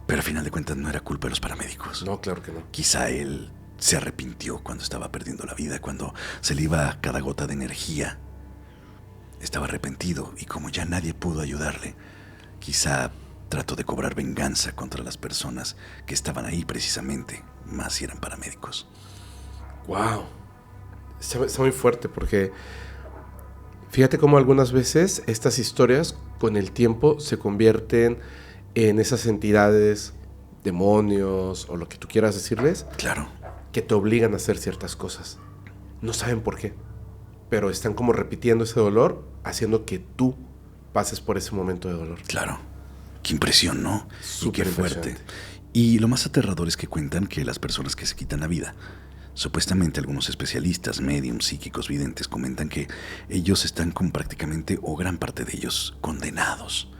pero al final de cuentas no era culpa de los paramédicos. No, claro que no. Quizá él se arrepintió cuando estaba perdiendo la vida, cuando se le iba cada gota de energía. Estaba arrepentido y como ya nadie pudo ayudarle, quizá trató de cobrar venganza contra las personas que estaban ahí precisamente, más si eran paramédicos. Wow. Está muy fuerte porque fíjate cómo algunas veces estas historias con el tiempo se convierten en esas entidades, demonios o lo que tú quieras decirles, Claro. que te obligan a hacer ciertas cosas. No saben por qué, pero están como repitiendo ese dolor, haciendo que tú pases por ese momento de dolor. Claro. Qué impresión, ¿no? Súper y qué fuerte. impresionante. Y lo más aterrador es que cuentan que las personas que se quitan la vida, supuestamente algunos especialistas, médiums, psíquicos, videntes, comentan que ellos están con prácticamente, o gran parte de ellos, condenados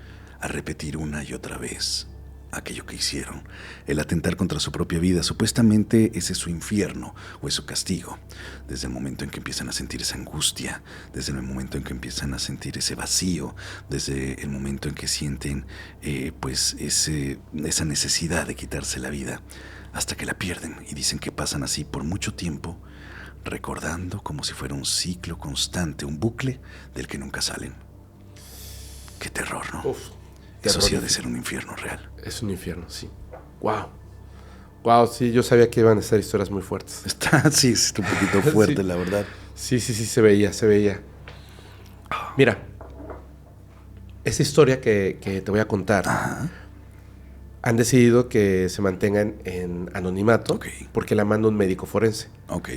a repetir una y otra vez aquello que hicieron. El atentar contra su propia vida, supuestamente ese es su infierno o es su castigo. Desde el momento en que empiezan a sentir esa angustia, desde el momento en que empiezan a sentir ese vacío, desde el momento en que sienten esa necesidad de quitarse la vida, hasta que la pierden y dicen que pasan así por mucho tiempo, recordando como si fuera un ciclo constante, un bucle del que nunca salen. Qué terror, ¿no? Uf, Eso sí ha de terrorífico. ser un infierno real. Es un infierno, sí. Wow. Wow, sí, yo sabía que iban a ser historias muy fuertes. Sí, está un poquito fuerte, Sí. la verdad. Sí, se veía. Mira, esa historia que te voy a contar, Ajá. han decidido que se mantenga en anonimato, Ok. porque la manda un médico forense. Ok.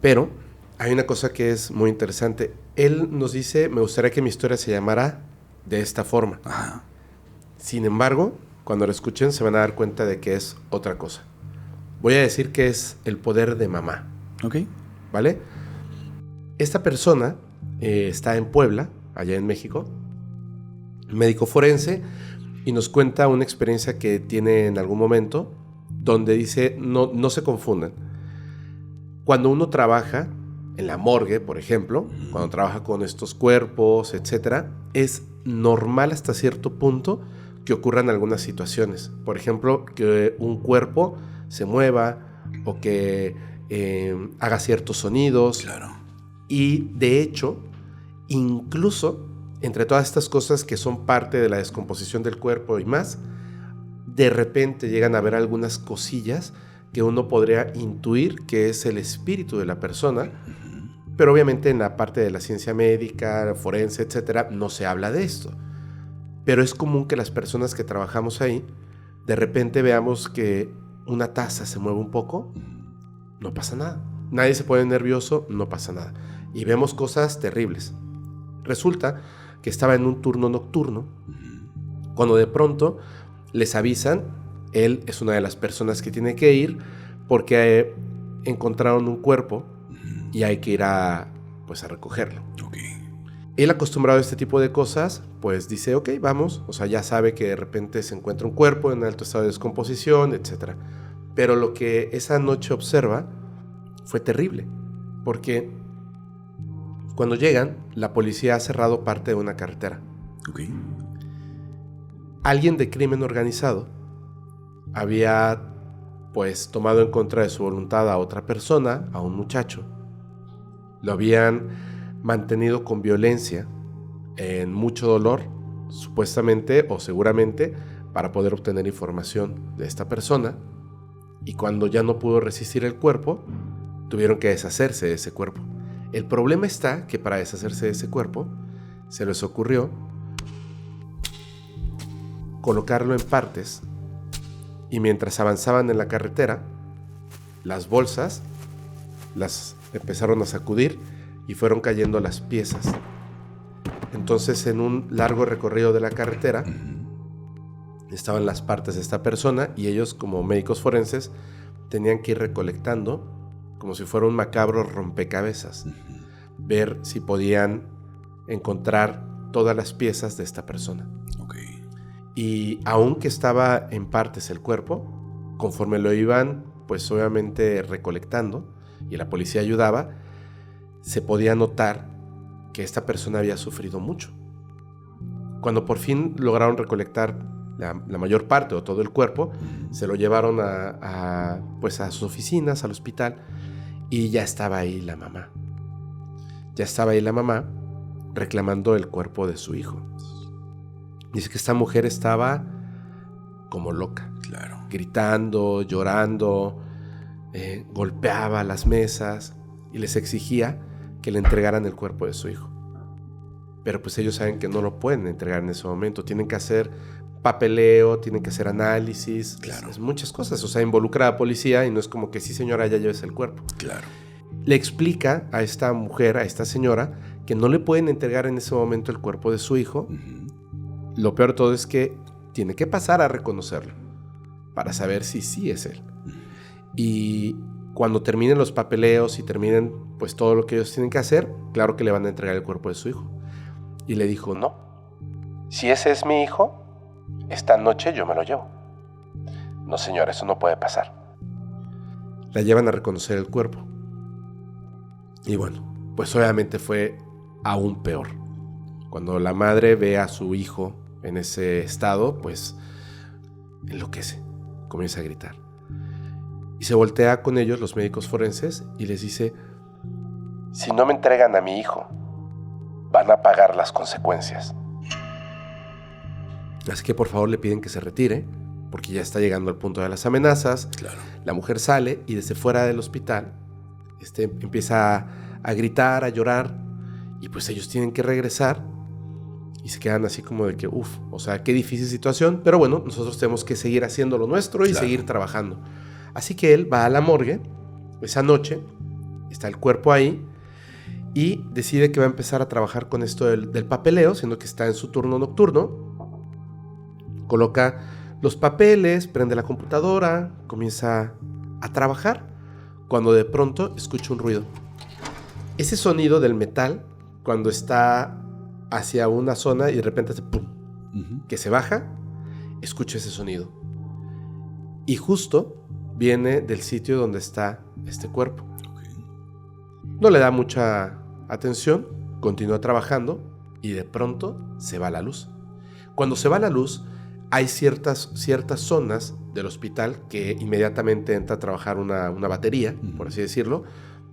Pero hay una cosa que es muy interesante. Él nos dice, me gustaría que mi historia se llamara de esta forma. Ajá. Sin embargo, cuando lo escuchen se van a dar cuenta de que es otra cosa. Voy a decir que es el poder de mamá, Ok. ¿vale? Esta persona está en Puebla, allá en México, médico forense, y nos cuenta una experiencia que tiene en algún momento, donde dice, no se confundan. Cuando uno trabaja en la morgue, por ejemplo, cuando trabaja con estos cuerpos, etcétera, es normal hasta cierto punto que ocurran algunas situaciones. Por ejemplo, que un cuerpo se mueva o que haga ciertos sonidos. Claro. Y de hecho, incluso entre todas estas cosas que son parte de la descomposición del cuerpo y más, de repente llegan a ver algunas cosillas que uno podría intuir que es el espíritu de la persona, pero obviamente en la parte de la ciencia médica, forense, etcétera, no se habla de esto. Pero es común que las personas que trabajamos ahí, de repente veamos que una taza se mueve un poco, no pasa nada. Nadie se pone nervioso, no pasa nada. Y vemos cosas terribles. Resulta que estaba en un turno nocturno, cuando de pronto les avisan, él es una de las personas que tiene que ir porque encontraron un cuerpo y hay que ir a recogerlo. Ok. Él, acostumbrado a este tipo de cosas, pues dice, ok, vamos. O sea, ya sabe que de repente se encuentra un cuerpo en alto estado de descomposición, etc. Pero lo que esa noche observa fue terrible, porque cuando llegan, la policía ha cerrado parte de una carretera. Ok. Alguien de crimen organizado había tomado en contra de su voluntad a otra persona, a un muchacho. Lo habían mantenido con violencia, en mucho dolor, supuestamente o seguramente, para poder obtener información de esta persona. Y cuando ya no pudo resistir el cuerpo, tuvieron que deshacerse de ese cuerpo. El problema está que para deshacerse de ese cuerpo, se les ocurrió colocarlo en partes, y mientras avanzaban en la carretera, las bolsas las empezaron a sacudir y fueron cayendo las piezas. Entonces, en un largo recorrido de la carretera, estaban las partes de esta persona y ellos, como médicos forenses, tenían que ir recolectando como si fuera un macabro rompecabezas, ver si podían encontrar todas las piezas de esta persona. Ok. Y aunque estaba en partes el cuerpo, conforme lo iban, pues obviamente recolectando, y la policía ayudaba, se podía notar que esta persona había sufrido mucho. Cuando por fin lograron recolectar la mayor parte o todo el cuerpo, se lo llevaron a sus oficinas, al hospital, y ya estaba ahí la mamá. reclamando el cuerpo de su hijo. Dice que esta mujer estaba como loca. Claro. Gritando, llorando, golpeaba las mesas y les exigía que le entregaran el cuerpo de su hijo. Pero pues ellos saben que no lo pueden entregar en ese momento. Tienen que hacer papeleo, tienen que hacer análisis, Claro. es muchas cosas. O sea, involucra a la policía y no es como que sí, señora, ya lleves el cuerpo. Claro. Le explica a esta mujer, a esta señora, que no le pueden entregar en ese momento el cuerpo de su hijo. Lo peor de todo es que tiene que pasar a reconocerlo para saber si sí es él. Y cuando terminen los papeleos y terminen pues todo lo que ellos tienen que hacer, claro que le van a entregar el cuerpo de su hijo. Y le dijo, no, si ese es mi hijo, esta noche yo me lo llevo. No, señor, eso no puede pasar. La llevan a reconocer el cuerpo. Y bueno, pues obviamente fue aún peor. Cuando la madre ve a su hijo en ese estado, pues enloquece, comienza a gritar. Y se voltea con ellos, los médicos forenses, y les dice, si no me entregan a mi hijo, van a pagar las consecuencias. Así que por favor le piden que se retire, porque ya está llegando al punto de las amenazas. Claro. La mujer sale y desde fuera del hospital empieza a gritar, a llorar, y pues ellos tienen que regresar y se quedan así como de que, o sea, qué difícil situación, pero bueno, nosotros tenemos que seguir haciendo lo nuestro y seguir trabajando. Así que él va a la morgue esa noche, está el cuerpo ahí, y decide que va a empezar a trabajar con esto del papeleo, siendo que está en su turno nocturno. Coloca los papeles, prende la computadora, comienza a trabajar, cuando de pronto escucha un ruido. Ese sonido del metal, cuando está hacia una zona y de repente hace pum, que se baja, escucha ese sonido. Y justo viene del sitio donde está este cuerpo. No le da mucha atención, continúa trabajando y de pronto se va la luz. Cuando se va la luz, hay ciertas zonas del hospital que inmediatamente entra a trabajar una batería, por así decirlo,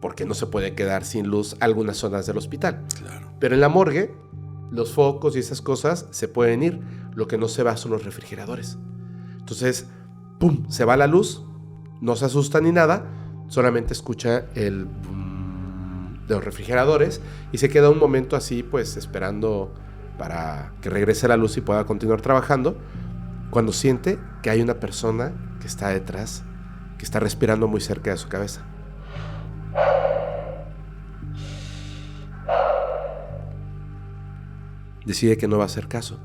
porque no se puede quedar sin luz algunas zonas del hospital. Claro. Pero en la morgue, los focos y esas cosas se pueden ir. Lo que no se va son los refrigeradores. Entonces, ¡pum!, se va la luz, no se asusta ni nada, solamente escucha el boom de los refrigeradores y se queda un momento así, pues, esperando para que regrese la luz y pueda continuar trabajando, cuando siente que hay una persona que está detrás, que está respirando muy cerca de su cabeza. Decide que no va a hacer caso.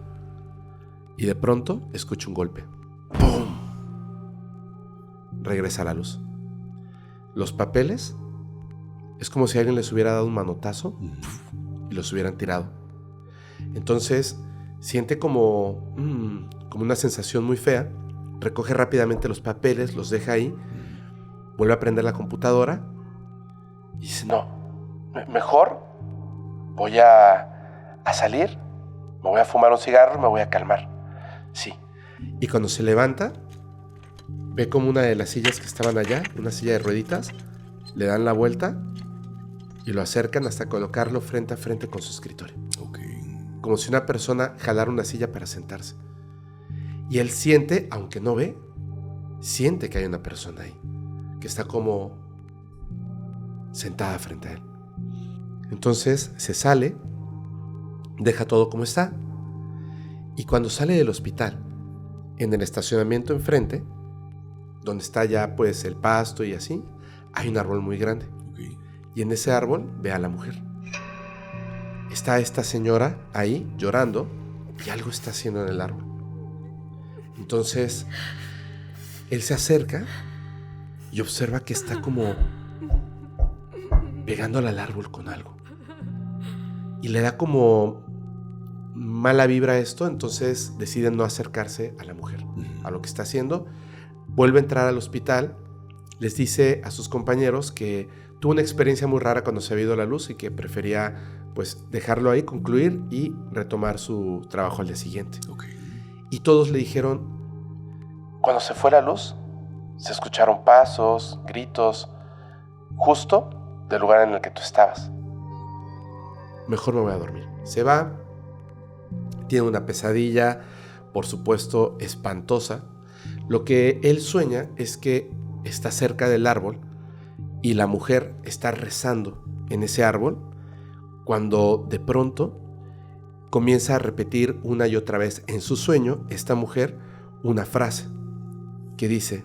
Y de pronto escucha un golpe. ¡Pum! Regresa la luz. Los papeles es como si alguien les hubiera dado un manotazo y los hubieran tirado. Entonces siente como una sensación muy fea. Recoge rápidamente los papeles, los deja ahí, vuelve a prender la computadora y dice, no, mejor voy a salir, me voy a fumar un cigarro y me voy a calmar. Sí. Y cuando se levanta, ve como una de las sillas que estaban allá, una silla de rueditas, le dan la vuelta y lo acercan hasta colocarlo frente a frente con su escritorio. Como si una persona jalara una silla para sentarse. Y él siente, aunque no ve, siente que hay una persona ahí, que está como sentada frente a él. Entonces se sale, deja todo como está, y cuando sale del hospital, en el estacionamiento enfrente, donde está ya pues el pasto y así, hay un árbol muy grande. Y en ese árbol ve a la mujer. Está esta señora ahí llorando y algo está haciendo en el árbol. Entonces, él se acerca y observa que está como pegándole al árbol con algo. Y le da como mala vibra esto, entonces decide no acercarse a la mujer, a lo que está haciendo. Vuelve a entrar al hospital, les dice a sus compañeros que tuvo una experiencia muy rara cuando se había ido la luz y que prefería pues dejarlo ahí, concluir y retomar su trabajo al día siguiente. Y todos le dijeron, cuando se fue la luz, se escucharon pasos, gritos, justo del lugar en el que tú estabas. Mejor me voy a dormir. Se va, tiene una pesadilla, por supuesto, espantosa. Lo que él sueña es que está cerca del árbol y la mujer está rezando en ese árbol, cuando de pronto comienza a repetir una y otra vez en su sueño esta mujer una frase que dice: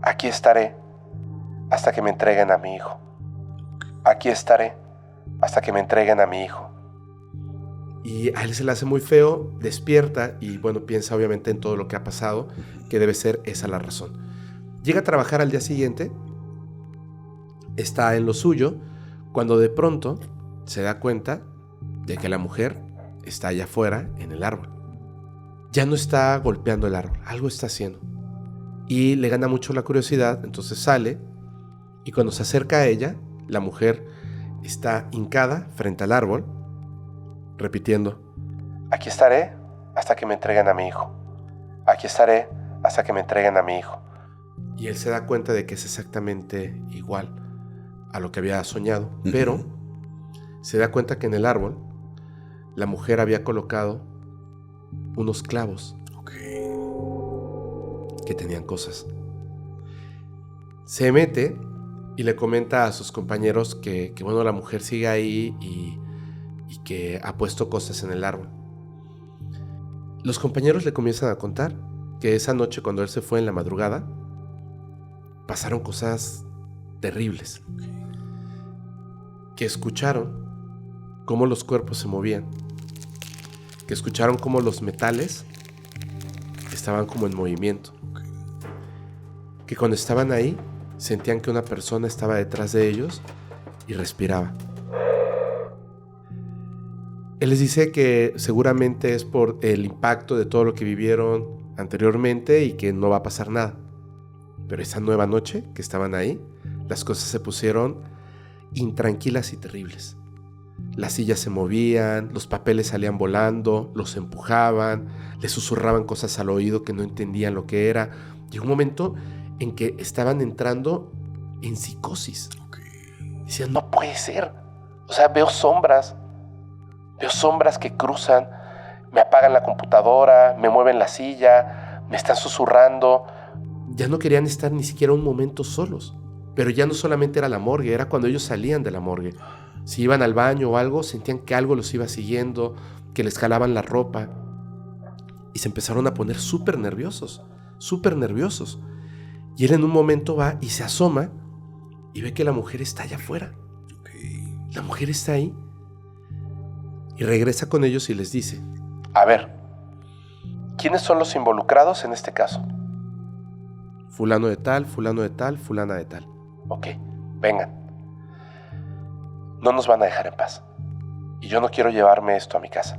aquí estaré hasta que me entreguen a mi hijo. Aquí estaré hasta que me entreguen a mi hijo. Y a él se le hace muy feo, despierta y bueno, piensa obviamente en todo lo que ha pasado, que debe ser esa la razón. Llega a trabajar al día siguiente, está en lo suyo, cuando de pronto se da cuenta de que la mujer está allá afuera en el árbol. Ya no está golpeando el árbol, algo está haciendo. Y le gana mucho la curiosidad, entonces sale y cuando se acerca a ella, la mujer está hincada frente al árbol, repitiendo: aquí estaré hasta que me entreguen a mi hijo. Aquí estaré hasta que me entreguen a mi hijo. Y él se da cuenta de que es exactamente igual a lo que había soñado, pero se da cuenta que en el árbol la mujer había colocado unos clavos que tenían cosas. Se mete y le comenta a sus compañeros que bueno, la mujer sigue ahí y que ha puesto cosas en el árbol. Los compañeros le comienzan a contar que esa noche, cuando él se fue en la madrugada, pasaron cosas terribles. Que escucharon cómo los cuerpos se movían. Que escucharon cómo los metales estaban como en movimiento. Que cuando estaban ahí, sentían que una persona estaba detrás de ellos y respiraba. Él les dice que seguramente es por el impacto de todo lo que vivieron anteriormente y que no va a pasar nada. Pero esa nueva noche que estaban ahí, las cosas se pusieron intranquilas y terribles. Las sillas se movían, los papeles salían volando, los empujaban, les susurraban cosas al oído que no entendían lo que era. Llegó un momento en que estaban entrando en psicosis. Decían: no puede ser. O sea, veo sombras que cruzan, me apagan la computadora, me mueven la silla, me están susurrando. Ya no querían estar ni siquiera un momento solos. Pero ya no solamente era la morgue, era cuando ellos salían de la morgue. Si iban al baño o algo, sentían que algo los iba siguiendo, que les jalaban la ropa. Y se empezaron a poner súper nerviosos. Y él en un momento va y se asoma y ve que la mujer está allá afuera. La mujer está ahí. Y regresa con ellos y les dice: a ver, ¿quiénes son los involucrados en este caso? Fulano de tal, fulano de tal, fulana de tal. Ok, vengan. No nos van a dejar en paz. Y yo no quiero llevarme esto a mi casa.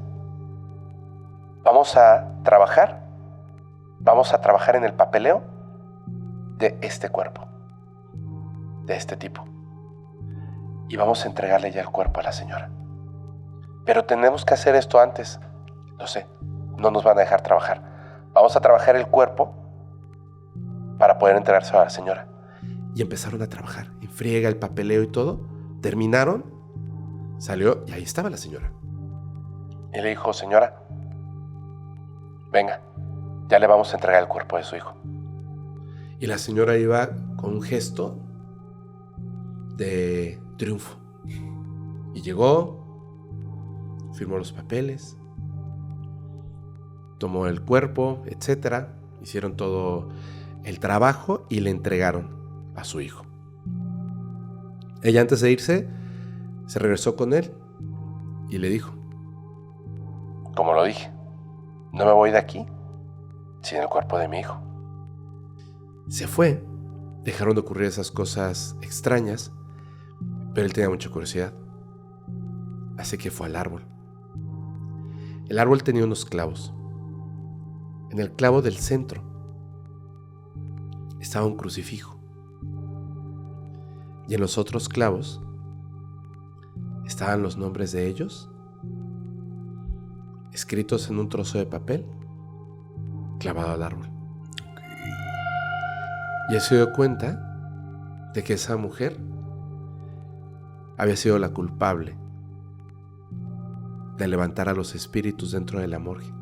Vamos a trabajar en el papeleo de este cuerpo, de este tipo. Y vamos a entregarle ya el cuerpo a la señora. Pero tenemos que hacer esto antes. Lo sé, no nos van a dejar trabajar. Vamos a trabajar el cuerpo para poder entregárselo a la señora. Y empezaron a trabajar, en friega, el papeleo y todo. Terminaron, salió y ahí estaba la señora. Y le dijo: señora, venga, ya le vamos a entregar el cuerpo de su hijo. Y la señora iba con un gesto de triunfo. Y llegó, firmó los papeles, tomó el cuerpo, etc. Hicieron todo el trabajo y le entregaron a su hijo. Ella, antes de irse, se regresó con él y le dijo: como lo dije, no me voy de aquí sin el cuerpo de mi hijo. Se fue. Dejaron de ocurrir esas cosas extrañas, pero él tenía mucha curiosidad. Así que fue al árbol. El árbol tenía unos clavos. En el clavo del centro estaba un crucifijo. Y en los otros clavos estaban los nombres de ellos, escritos en un trozo de papel clavado al árbol. Y él se dio cuenta de que esa mujer había sido la culpable de levantar a los espíritus dentro de la morgue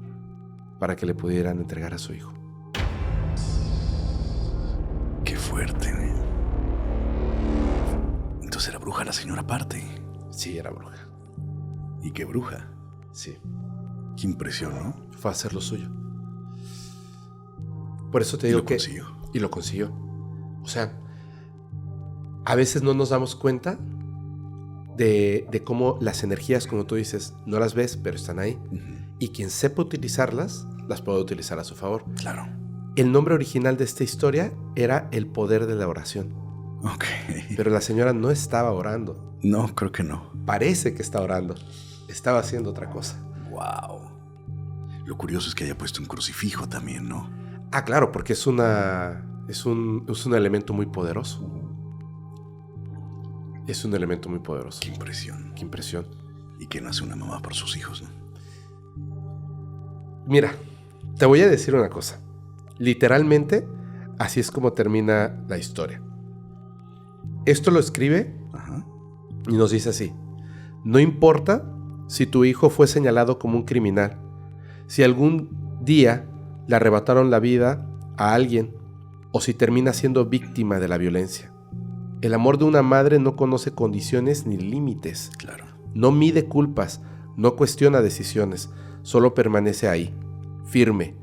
para que le pudieran entregar a su hijo. Qué fuerte. Entonces era bruja la señora aparte. Sí, era bruja. ¿Y qué bruja? Sí. Qué impresión, ¿no? Fue a hacer lo suyo. Por eso te digo que... Consiguió. Y lo consiguió. O sea, a veces no nos damos cuenta de cómo las energías, como tú dices, no las ves, pero están ahí. Y quien sepa utilizarlas, las puede utilizar a su favor. Claro. El nombre original de esta historia era El poder de la oración. Ok. Pero la señora no estaba orando. No, creo que no. Parece que está orando. Estaba haciendo otra cosa. Wow. Lo curioso es que haya puesto un crucifijo también, ¿no? Ah, claro, porque es un elemento muy poderoso. Es un elemento muy poderoso. Qué impresión. Qué impresión. Y que no hace una mamá por sus hijos, ¿no? Mira, te voy a decir una cosa. Literalmente, así es como termina la historia. Esto lo escribe y nos dice así: no importa si tu hijo fue señalado como un criminal, si algún día le arrebataron la vida a alguien o si termina siendo víctima de la violencia. El amor de una madre no conoce condiciones ni límites. Claro. No mide culpas, no cuestiona decisiones, solo permanece ahí, firme,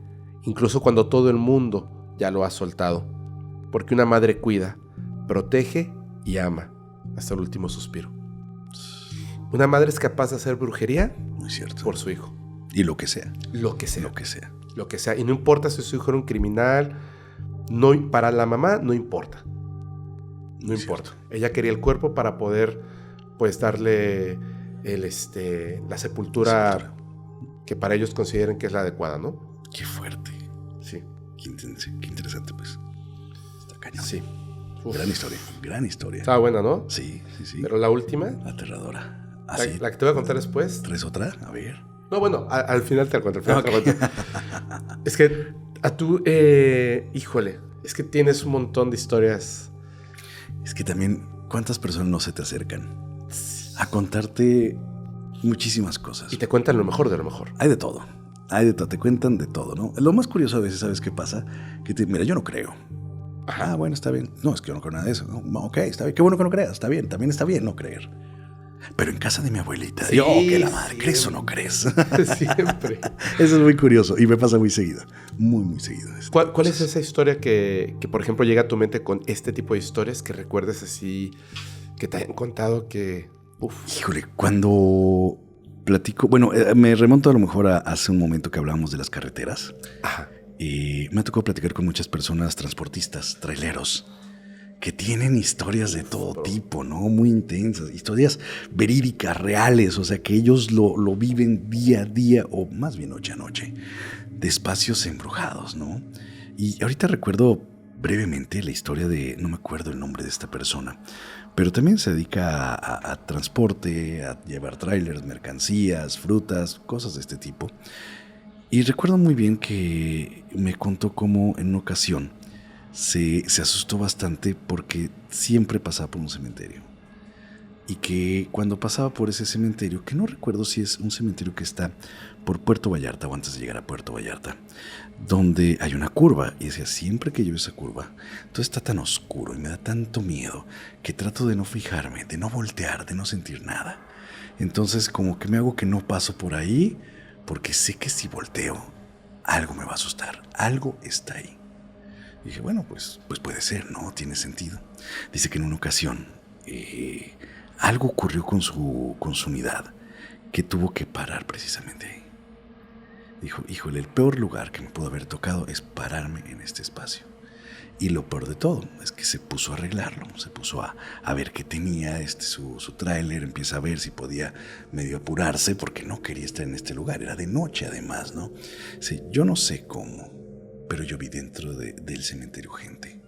incluso cuando todo el mundo ya lo ha soltado. Porque una madre cuida, protege y ama hasta el último suspiro. Una madre es capaz de hacer brujería Muy cierto. por su hijo. Y lo que sea. Lo que sea. Lo que sea. Lo que sea. Y no importa si su hijo era un criminal, no, para la mamá no importa. No importa. Ella quería el cuerpo para poder, pues, darle la sepultura que para ellos consideren que es la adecuada, ¿no? Qué fuerte. Sí. Qué interesante, pues. Está cañón. Sí. Uf. Gran historia. Gran historia. Estaba buena, ¿no? Sí. Pero la última, Aterradora. la que te voy a contar después. ¿Traes otra? A ver. No, bueno, al final te la cuento. Es que a tú, híjole, es que tienes un montón de historias. Es que también, ¿cuántas personas no se te acercan a contarte muchísimas cosas? Y te cuentan lo mejor de lo mejor. Hay de todo. Hay de todo. Te cuentan de todo, ¿no? Lo más curioso a veces, ¿sabes qué pasa? Mira, yo no creo. Ajá. Ah, bueno, está bien. No, es que yo no creo nada de eso. No, ok, está bien. Qué bueno que no creas. Está bien. También está bien no creer. Pero en casa de mi abuelita, sí, yo, que la madre, siempre. ¿crees o no crees? Siempre. Eso es muy curioso y me pasa muy seguido. Muy, muy seguido. ¿Cuál es esa historia que, por ejemplo, llega a tu mente con este tipo de historias que recuerdes así, que te hayan contado que... Uf. Híjole, cuando platico... Bueno, me remonto a lo mejor a hace un momento que hablábamos de las carreteras. Ajá. Me ha tocado platicar con muchas personas transportistas, traileros, que tienen historias de todo tipo, ¿no? Muy intensas, historias verídicas, reales, o sea, que ellos lo viven día a día, o más bien noche a noche, de espacios embrujados, ¿no? Y ahorita recuerdo brevemente la historia de, no me acuerdo el nombre de esta persona, pero también se dedica a transporte, a llevar trailers, mercancías, frutas, cosas de este tipo. Y recuerdo muy bien que me contó cómo en una ocasión se asustó bastante porque siempre pasaba por un cementerio. Y que cuando pasaba por ese cementerio, que no recuerdo si es un cementerio que está por Puerto Vallarta o antes de llegar a Puerto Vallarta, donde hay una curva. Y decía, siempre que yo veo esa curva, todo está tan oscuro y me da tanto miedo que trato de no fijarme, de no voltear, de no sentir nada. Entonces como que me hago que no paso por ahí porque sé que si volteo, algo me va a asustar, algo está ahí. Y dije, bueno, pues puede ser, ¿no? Tiene sentido. Dice que en una ocasión algo ocurrió con su unidad que tuvo que parar precisamente ahí. Dijo, híjole, el peor lugar que me pudo haber tocado es pararme en este espacio. Y lo peor de todo es que se puso a arreglarlo, se puso a ver qué tenía su tráiler, empieza a ver si podía medio apurarse porque no quería estar en este lugar, era de noche además, ¿no? Sí, yo no sé cómo, pero yo vi dentro del cementerio gente.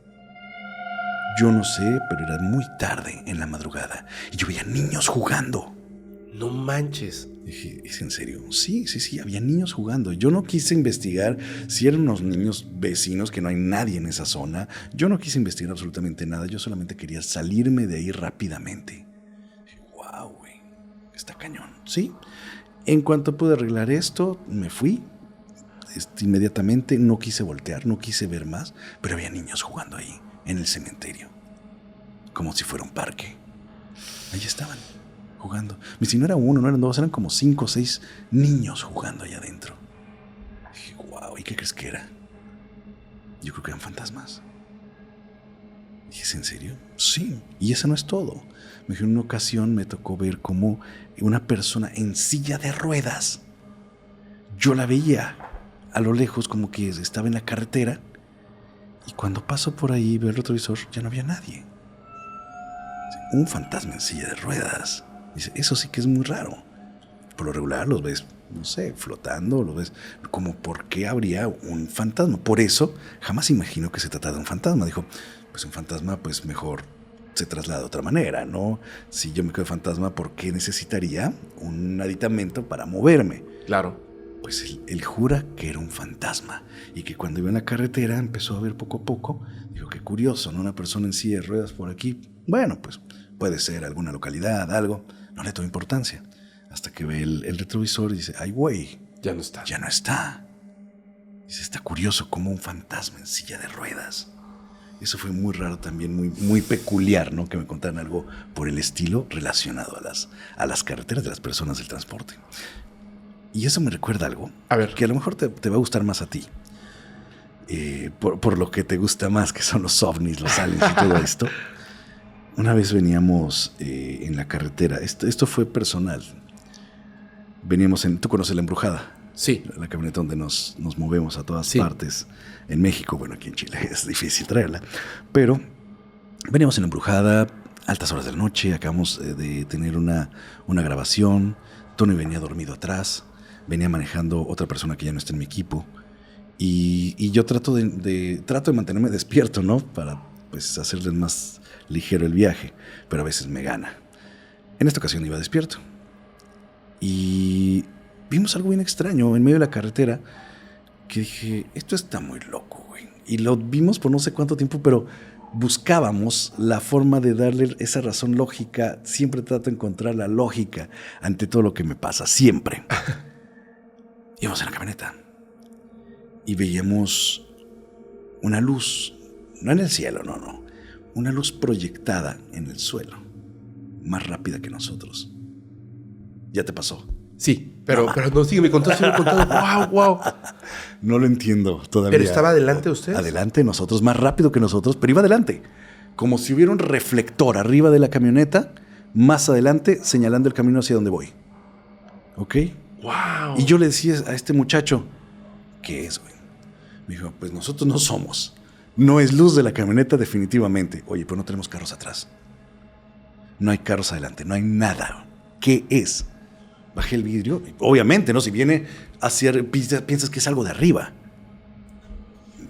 Yo no sé, pero era muy tarde en la madrugada y yo veía niños jugando. No manches. Dije, ¿es en serio? Sí, había niños jugando. Yo no quise investigar si eran unos niños vecinos, que no hay nadie en esa zona. Yo no quise investigar absolutamente nada. Yo solamente quería salirme de ahí rápidamente. Dije, wow, güey, está cañón. Sí. En cuanto pude arreglar esto, me fui. Inmediatamente no quise voltear, no quise ver más, pero había niños jugando ahí, en el cementerio. Como si fuera un parque. Ahí estaban, jugando. Y si no era uno, no eran dos, eran como 5 o 6 niños jugando allá adentro. Dije, wow, ¿y qué crees que era? Yo creo que eran fantasmas. Dije, ¿es en serio? Sí, y eso no es todo. Me dijo, en una ocasión me tocó ver como una persona en silla de ruedas. Yo la veía a lo lejos como que estaba en la carretera, y cuando paso por ahí y veo el retrovisor, ya no había nadie. Un fantasma en silla de ruedas. Dice, eso sí que es muy raro. Por lo regular los ves, no sé, flotando, los ves como ¿por qué habría un fantasma? Por eso jamás imagino que se trata de un fantasma. Dijo, pues un fantasma pues mejor se traslada de otra manera, ¿no? Si yo me quedo fantasma, ¿por qué necesitaría un aditamento para moverme? Claro. Pues él jura que era un fantasma y que cuando iba en la carretera empezó a ver poco a poco. Dijo, qué curioso, ¿no? Una persona en silla de ruedas por aquí. Bueno, pues puede ser alguna localidad, algo. No le tomó importancia. Hasta que ve el retrovisor y dice, ay, güey. Ya no está. Ya no está. Dice, está curioso como un fantasma en silla de ruedas. Eso fue muy raro también, muy, muy peculiar, ¿no? Que me contaran algo por el estilo relacionado a las carreteras de las personas del transporte. Y eso me recuerda algo. A ver. Que a lo mejor te va a gustar más a ti. Por lo que te gusta más, que son los ovnis, los aliens y todo esto. Una vez veníamos en la carretera. Esto fue personal. Veníamos ¿tú conoces La Embrujada? Sí. La camioneta donde nos movemos a todas partes. En México, bueno, aquí en Chile es difícil traerla. Pero veníamos en La Embrujada, altas horas de la noche. Acabamos de tener una grabación. Tony venía dormido atrás. Venía manejando otra persona que ya no está en mi equipo. Y yo trato de mantenerme despierto, ¿no? Para pues hacerles más ligero el viaje. Pero a veces me gana. En esta ocasión iba despierto. Y vimos algo bien extraño en medio de la carretera. Que dije, esto está muy loco, güey. Y lo vimos por no sé cuánto tiempo, pero buscábamos la forma de darle esa razón lógica. Siempre trato de encontrar la lógica ante todo lo que me pasa, siempre. Íbamos en la camioneta y veíamos una luz, no en el cielo, no. Una luz proyectada en el suelo, más rápida que nosotros. ¿Ya te pasó? Sí, pero no, sígueme contando. Wow. No lo entiendo todavía. ¿Pero estaba adelante usted? Adelante de nosotros, más rápido que nosotros, pero iba adelante. Como si hubiera un reflector arriba de la camioneta, más adelante, señalando el camino hacia donde voy. ¿Ok? Wow. Y yo le decía a este muchacho, ¿qué es, güey? Me dijo, pues nosotros no somos. No es luz de la camioneta definitivamente. Oye, pero no tenemos carros atrás. No hay carros adelante, no hay nada. ¿Qué es? Bajé el vidrio. Obviamente, ¿no? Si viene hacia... piensas que es algo de arriba.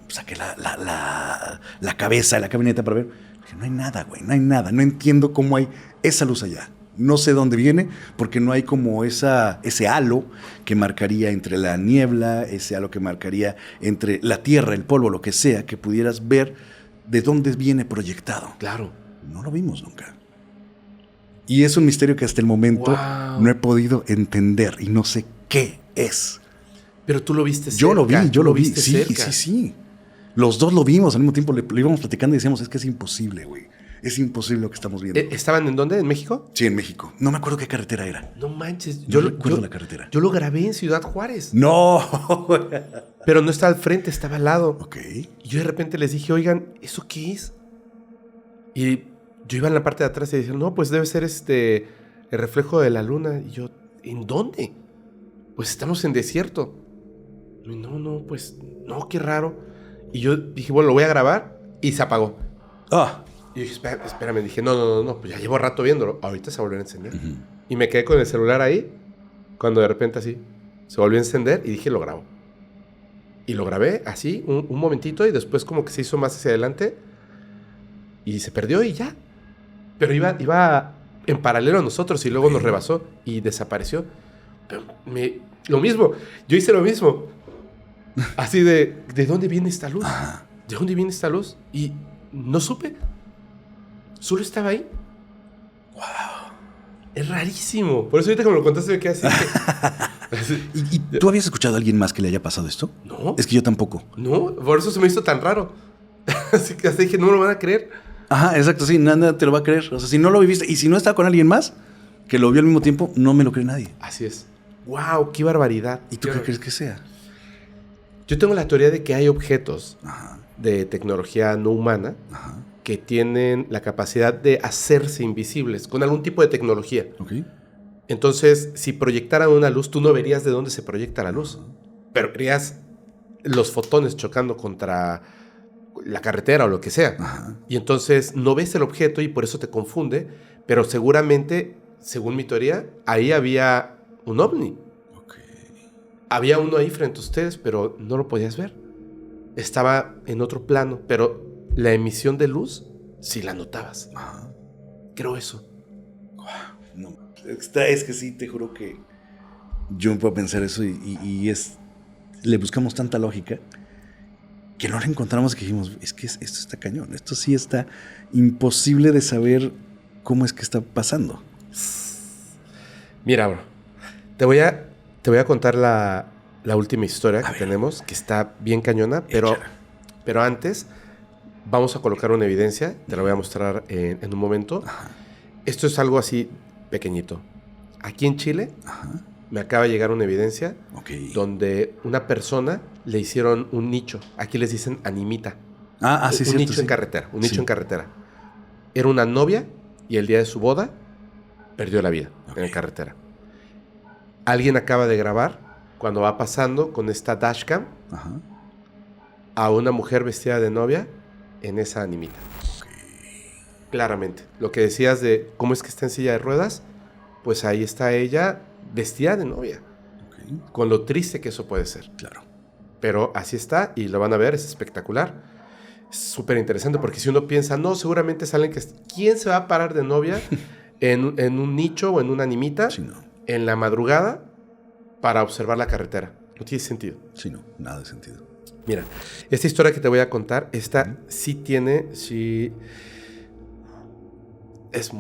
Saqué la cabeza de la camioneta para ver. Dije, no hay nada, güey, no hay nada. No entiendo cómo hay esa luz allá. No sé dónde viene, porque no hay como ese halo que marcaría entre la niebla, ese halo que marcaría entre la tierra, el polvo, lo que sea, que pudieras ver de dónde viene proyectado. Claro. No lo vimos nunca. Y es un misterio que hasta el momento no he podido entender y no sé qué es. Pero tú lo viste cerca. Yo lo vi. Sí, cerca. Sí. Los dos lo vimos al mismo tiempo, le íbamos platicando y decíamos, es que es imposible, güey. Es imposible lo que estamos viendo. ¿Estaban en dónde? ¿En México? Sí, en México. No me acuerdo qué carretera era. No manches. Yo recuerdo la carretera. Yo lo grabé en Ciudad Juárez. No. Pero no estaba al frente, estaba al lado. Ok. Y yo de repente les dije, oigan, ¿eso qué es? Y yo iba en la parte de atrás y decían, no, pues debe ser el reflejo de la luna. Y yo, ¿en dónde? Pues estamos en desierto. Y no, pues, no, qué raro. Y yo dije, bueno, lo voy a grabar. Y se apagó. Y yo dije, espérame. Dije, no, pues ya llevo rato viéndolo. Ahorita se volvió a encender. Uh-huh. Y me quedé con el celular ahí. Cuando de repente así, se volvió a encender. Y dije, lo grabo. Y lo grabé así, un momentito. Y después como que se hizo más hacia adelante. Y se perdió y ya. Pero iba en paralelo a nosotros. Y luego nos rebasó. Y desapareció. Pero lo mismo. Yo hice lo mismo. Así ¿de dónde viene esta luz? Ajá. ¿De dónde viene esta luz? Y no supe. Solo estaba ahí. Wow. Es rarísimo. Por eso ahorita que me lo contaste me quedé así. ¿Y tú habías escuchado a alguien más que le haya pasado esto? No. Es que yo tampoco. No, por eso se me hizo tan raro. Así que hasta dije, no me lo van a creer. Ajá, exacto, sí, nada te lo va a creer. O sea, si no lo viviste y si no está con alguien más que lo vio al mismo tiempo, no me lo cree nadie. Así es. ¡Wow! ¡Qué barbaridad! ¿Y tú qué crees que sea? Yo tengo la teoría de que hay objetos Ajá, de tecnología no humana ajá, que tienen la capacidad de hacerse invisibles con algún tipo de tecnología. ok. Entonces, si proyectaran una luz, tú no verías de dónde se proyecta la luz, pero verías los fotones chocando contra la carretera o lo que sea. Ajá. Y entonces no ves el objeto y por eso te confunde, pero seguramente, según mi teoría, ahí había un ovni. Ok. Había uno ahí frente a ustedes, pero no lo podías ver. Estaba en otro plano, pero la emisión de luz sí la notabas. Ajá. Creo eso. No, es que sí, te juro que yo me puedo pensar eso y le buscamos tanta lógica que no la encontramos, que dijimos, es que esto está cañón, esto sí está imposible de saber cómo es que está pasando. Mira, bro, te voy a contar la última historia que ver. tenemos, que está bien cañona, pero antes vamos a colocar una evidencia, te la voy a mostrar en un momento. Ajá. Esto es algo así pequeñito. Aquí en Chile Ajá. me acaba de llegar una evidencia Ok. donde una persona le hicieron un nicho. Aquí les dicen animita. Sí, Un cierto, nicho sí. en carretera. Un nicho Sí. en carretera. Era una novia y el día de su boda perdió la vida Ok. en la carretera. Alguien acaba de grabar cuando va pasando con esta dashcam Ajá. a una mujer vestida de novia en esa animita. Claramente. Lo que decías de cómo es que está en silla de ruedas, pues ahí está ella vestida de novia. Ok. Con lo triste que eso puede ser. Claro. Pero así está y lo van a ver, es espectacular. Es súper interesante porque si uno piensa, no, seguramente salen que... ¿Quién se va a parar de novia en un nicho o en una animita Sí, no. en la madrugada para observar la carretera? No tiene sentido. Sí, no. Nada de sentido. Mira, esta historia que te voy a contar, esta sí es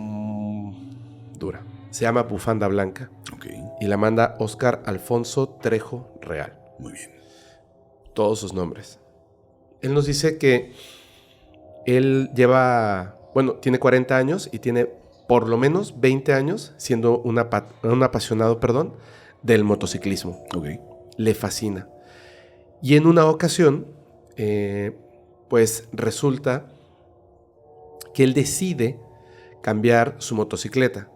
dura. Se llama Bufanda Blanca Ok. y la manda Oscar Alfonso Trejo Real. Muy bien. Todos sus nombres. Él nos dice que él tiene 40 años y tiene por lo menos 20 años siendo un apasionado, del motociclismo. Ok. Le fascina. Y en una ocasión, pues resulta que él decide cambiar su motocicleta.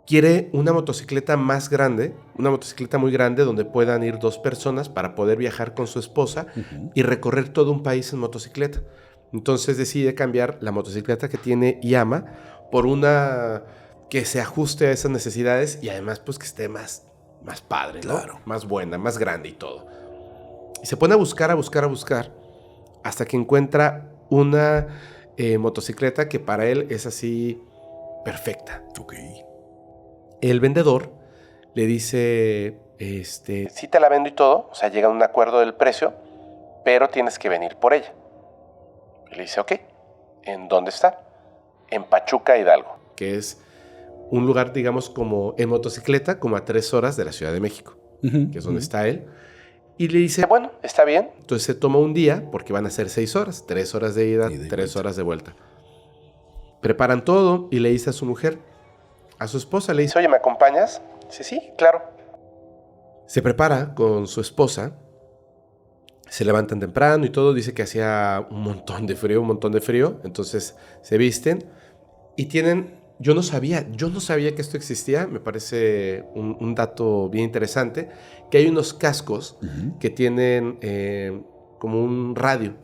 Quiere una motocicleta más grande, una motocicleta muy grande donde puedan ir 2 personas para poder viajar con su esposa y recorrer todo un país en motocicleta. Entonces decide cambiar la motocicleta que tiene Yama por una que se ajuste a esas necesidades y además pues que esté más padre, ¿no? Claro. Más buena, más grande y todo. Y se pone a buscar hasta que encuentra una motocicleta que para él es así perfecta. Ok. El vendedor le dice, sí te la vendo y todo, o sea, llega a un acuerdo del precio, pero tienes que venir por ella. Y le dice, ok, ¿en dónde está? En Pachuca, Hidalgo, que es un lugar, digamos, como en motocicleta, como a 3 horas de la Ciudad de México, que es donde está él. Y le dice, bueno, está bien. Entonces se toma un día, porque van a ser 6 horas, 3 horas de ida, 3 horas de vuelta. Preparan todo y le dice a su mujer, a su esposa, le dice, oye, ¿me acompañas? Dice, sí, claro. Se prepara con su esposa, se levantan temprano y todo, dice que hacía un montón de frío, entonces se visten y tienen, yo no sabía que esto existía, me parece un dato bien interesante, que hay unos cascos que tienen como un radio.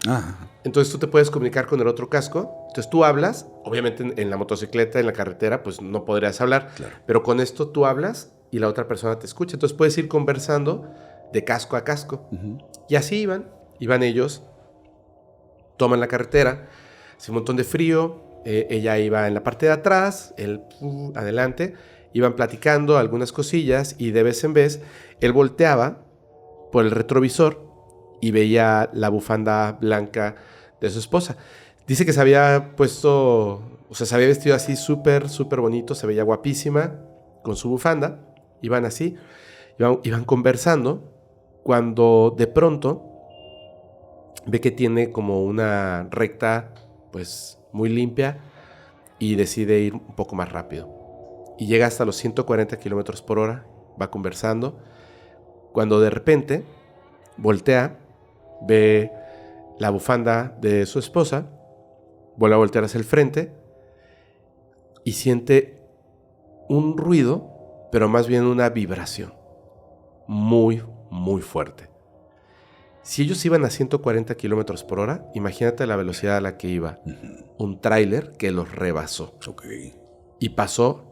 Entonces tú te puedes comunicar con el otro casco. Entonces tú hablas, obviamente en la motocicleta, en la carretera, pues no podrías hablar. Claro. Pero con esto tú hablas y la otra persona te escucha. Entonces puedes ir conversando de casco a casco. Y así iban ellos, toman la carretera, hace un montón de frío, ella iba en la parte de atrás, él adelante, iban platicando algunas cosillas y de vez en vez él volteaba por el retrovisor y veía la bufanda blanca de su esposa. Dice que se había puesto O sea, se había vestido así súper, súper bonito, se veía guapísima, con su bufanda. Iban así, iban conversando, cuando de pronto ve que tiene como una recta, pues, muy limpia, y decide ir un poco más rápido. Y llega hasta los 140 kilómetros por hora, va conversando, cuando de repente voltea, ve la bufanda de su esposa, vuelve a voltear hacia el frente y siente un ruido, pero más bien una vibración muy, muy fuerte. Si ellos iban a 140 kilómetros por hora, imagínate la velocidad a la que iba. Un tráiler que los rebasó. Ok. Y pasó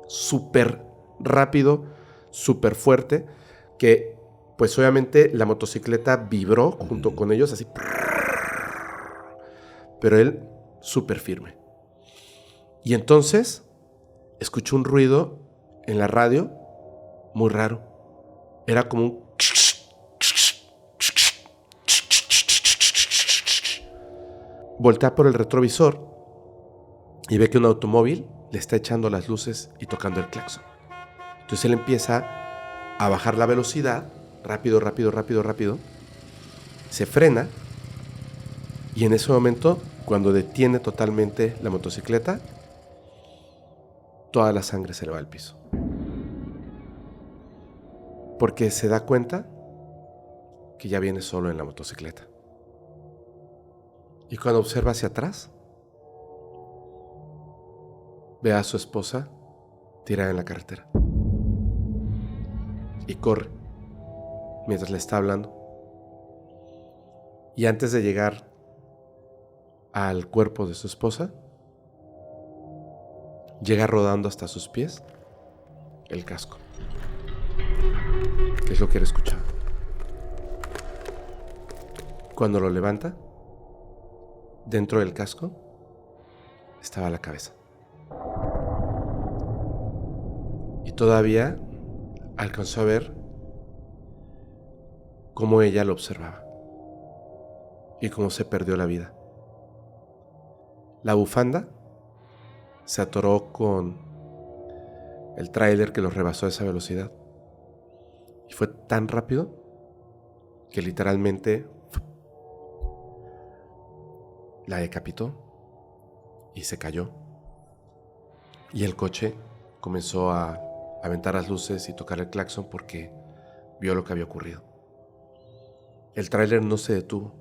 súper rápido, súper fuerte, que pues obviamente la motocicleta vibró junto con ellos, así. Pero él súper firme. Y entonces escuchó un ruido en la radio muy raro. Era como un... Voltea por el retrovisor y ve que un automóvil le está echando las luces y tocando el claxon. Entonces él empieza a bajar la velocidad, rápido, rápido, rápido, rápido. Se frena y en ese momento, cuando detiene totalmente la motocicleta, toda la sangre se le va al piso. Porque se da cuenta que ya viene solo en la motocicleta. Y cuando observa hacia atrás, ve a su esposa tirada en la carretera. Y corre mientras le está hablando. Y antes de llegar al cuerpo de su esposa, llega rodando hasta sus pies el casco. Que es lo que él escuchaba. Cuando lo levanta, dentro del casco estaba la cabeza. Y todavía alcanzó a ver cómo ella lo observaba y cómo se perdió la vida. La bufanda se atoró con el tráiler que los rebasó a esa velocidad. Y fue tan rápido que literalmente la decapitó y se cayó. Y el coche comenzó a aventar las luces y tocar el claxon porque vio lo que había ocurrido. El tráiler no se detuvo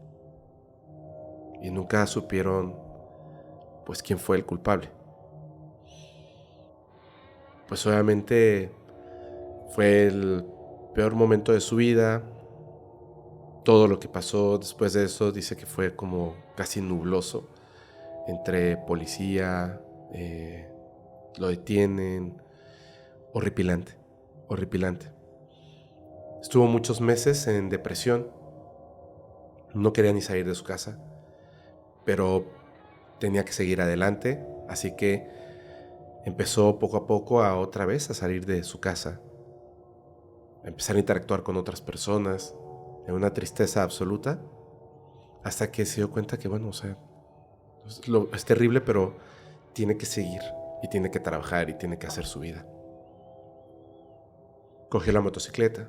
y nunca supieron pues quién fue el culpable. Pues obviamente fue el peor momento de su vida. Todo lo que pasó después de eso dice que fue como casi nubloso. Entre policía, lo detienen. Horripilante, horripilante. Estuvo muchos meses en depresión. No quería ni salir de su casa, pero tenía que seguir adelante. Así que empezó poco a poco a otra vez a salir de su casa. A empezar a interactuar con otras personas. En una tristeza absoluta, hasta que se dio cuenta que, bueno, o sea, es terrible, pero tiene que seguir, y tiene que trabajar, y tiene que hacer su vida. Cogió la motocicleta,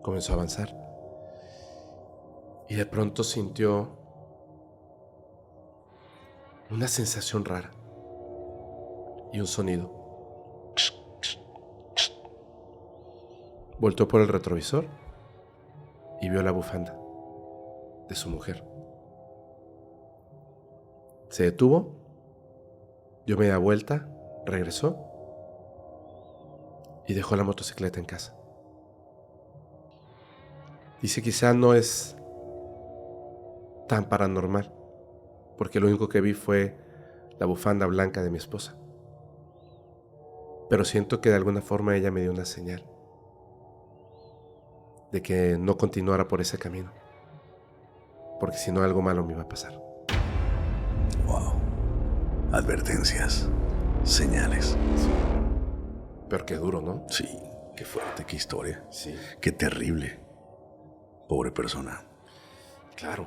comenzó a avanzar, y de pronto sintió una sensación rara, y un sonido. Volteó por el retrovisor y vio la bufanda de su mujer. Se detuvo, dio media vuelta, regresó y dejó la motocicleta en casa. Dice quizá no es tan paranormal, porque lo único que vi fue la bufanda blanca de mi esposa. Pero siento que de alguna forma ella me dio una señal de que no continuara por ese camino, porque si no algo malo me iba a pasar. Wow. Advertencias, señales. Sí. Pero qué duro, ¿no? Sí, qué fuerte, qué historia. Sí. Qué terrible. Pobre persona. Claro,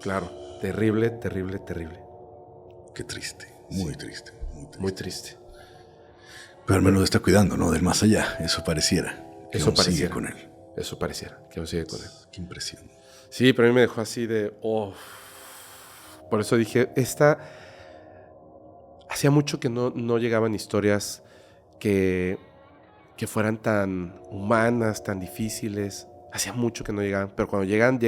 claro. Terrible, terrible, terrible. Qué triste, muy triste. Muy triste. Pero al menos está cuidando, ¿no? Del más allá, eso pareciera. Que Eso aún sigue pareciera. con él. Eso pareciera, que aún sigue con él. Qué impresión. Sí, pero a mí me dejó así de... Oh. Por eso dije, hacía mucho que no llegaban historias que fueran tan humanas, tan difíciles. Hacía mucho que no llegaban, pero cuando llegan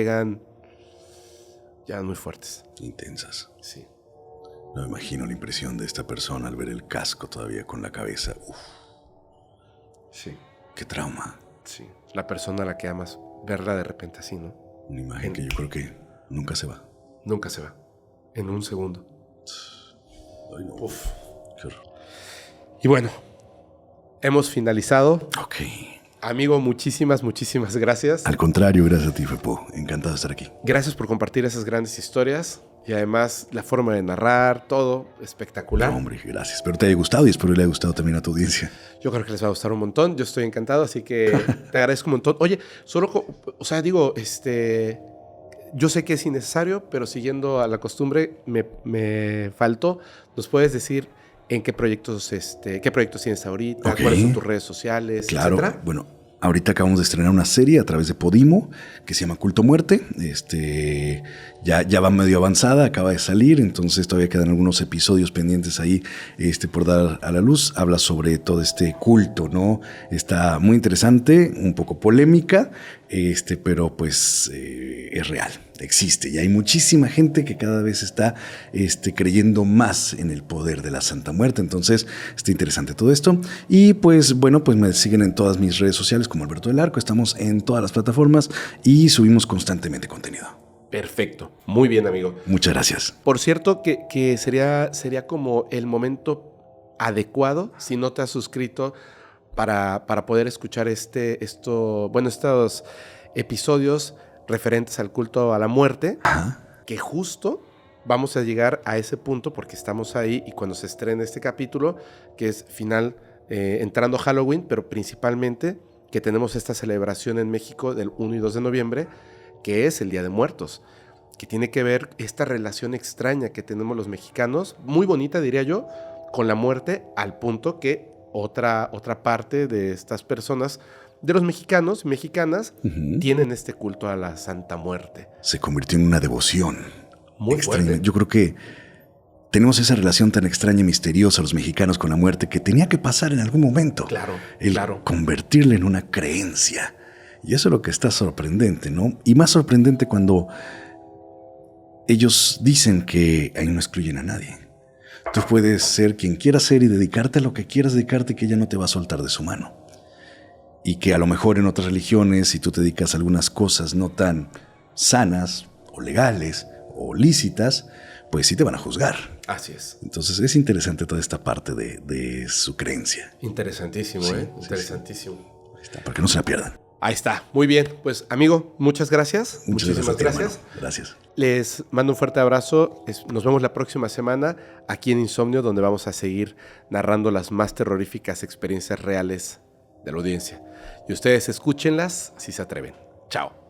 muy fuertes. Intensas. Sí. No me imagino la impresión de esta persona al ver el casco todavía con la cabeza. Uf, Sí, qué trauma. sí. La persona a la que amas, verla de repente así, ¿no? Una imagen que yo creo que nunca se va. Nunca se va. En un segundo. Ay, no. Uf. Qué horror. Y bueno, hemos finalizado. Ok. Amigo, muchísimas gracias. Al contrario, gracias a ti, Fepo. Encantado de estar aquí. Gracias por compartir esas grandes historias. Y además, la forma de narrar, todo espectacular. No, hombre, gracias. Espero te haya gustado y espero le haya gustado también a tu audiencia. Yo creo que les va a gustar un montón. Yo estoy encantado, así que te agradezco un montón. Oye, yo sé que es innecesario, pero siguiendo a la costumbre, me faltó. ¿Nos puedes decir en qué proyectos tienes ahorita? Ok. ¿Cuáles son tus redes sociales? Claro, etcétera? bueno, ahorita acabamos de estrenar una serie a través de Podimo que se llama Culto Muerte. Ya va medio avanzada, acaba de salir, entonces todavía quedan algunos episodios pendientes ahí por dar a la luz. Habla sobre todo este culto, ¿no? Está muy interesante, un poco polémica, pero pues es real, existe. Y hay muchísima gente que cada vez está creyendo más en el poder de la Santa Muerte. Entonces está interesante todo esto. Y pues bueno, pues me siguen en todas mis redes sociales como Alberto del Arco. Estamos en todas las plataformas y subimos constantemente contenido. Perfecto. Muy bien, amigo. Muchas gracias. Por cierto, que sería como el momento adecuado, si no te has suscrito, para poder escuchar estos episodios referentes al culto a la muerte, que justo vamos a llegar a ese punto porque estamos ahí y cuando se estrene este capítulo, que es final, entrando Halloween, pero principalmente que tenemos esta celebración en México del 1 y 2 de noviembre, que es el Día de Muertos, que tiene que ver esta relación extraña que tenemos los mexicanos, muy bonita diría yo, con la muerte, al punto que otra parte de estas personas, de los mexicanos y mexicanas, tienen este culto a la Santa Muerte. Se convirtió en una devoción Muy extraña. fuerte. Yo creo que tenemos esa relación tan extraña y misteriosa los mexicanos con la muerte que tenía que pasar en algún momento. Claro. Convertirla en una creencia. Y eso es lo que está sorprendente, ¿no? Y más sorprendente cuando ellos dicen que ahí no excluyen a nadie. Tú puedes ser quien quieras ser y dedicarte a lo que quieras dedicarte, que ella no te va a soltar de su mano. Y que a lo mejor en otras religiones, si tú te dedicas a algunas cosas no tan sanas o legales o lícitas, pues sí te van a juzgar. Así es. Entonces es interesante toda esta parte de su creencia. Interesantísimo, Sí, Interesantísimo. Ahí está, para que no se la pierdan. Ahí está. Muy bien. Pues, amigo, muchas gracias. Muchísimas a ti, gracias. hermano. Gracias. Les mando un fuerte abrazo. Nos vemos la próxima semana aquí en Insomnio, donde vamos a seguir narrando las más terroríficas experiencias reales de la audiencia. Y ustedes escúchenlas si se atreven. Chao.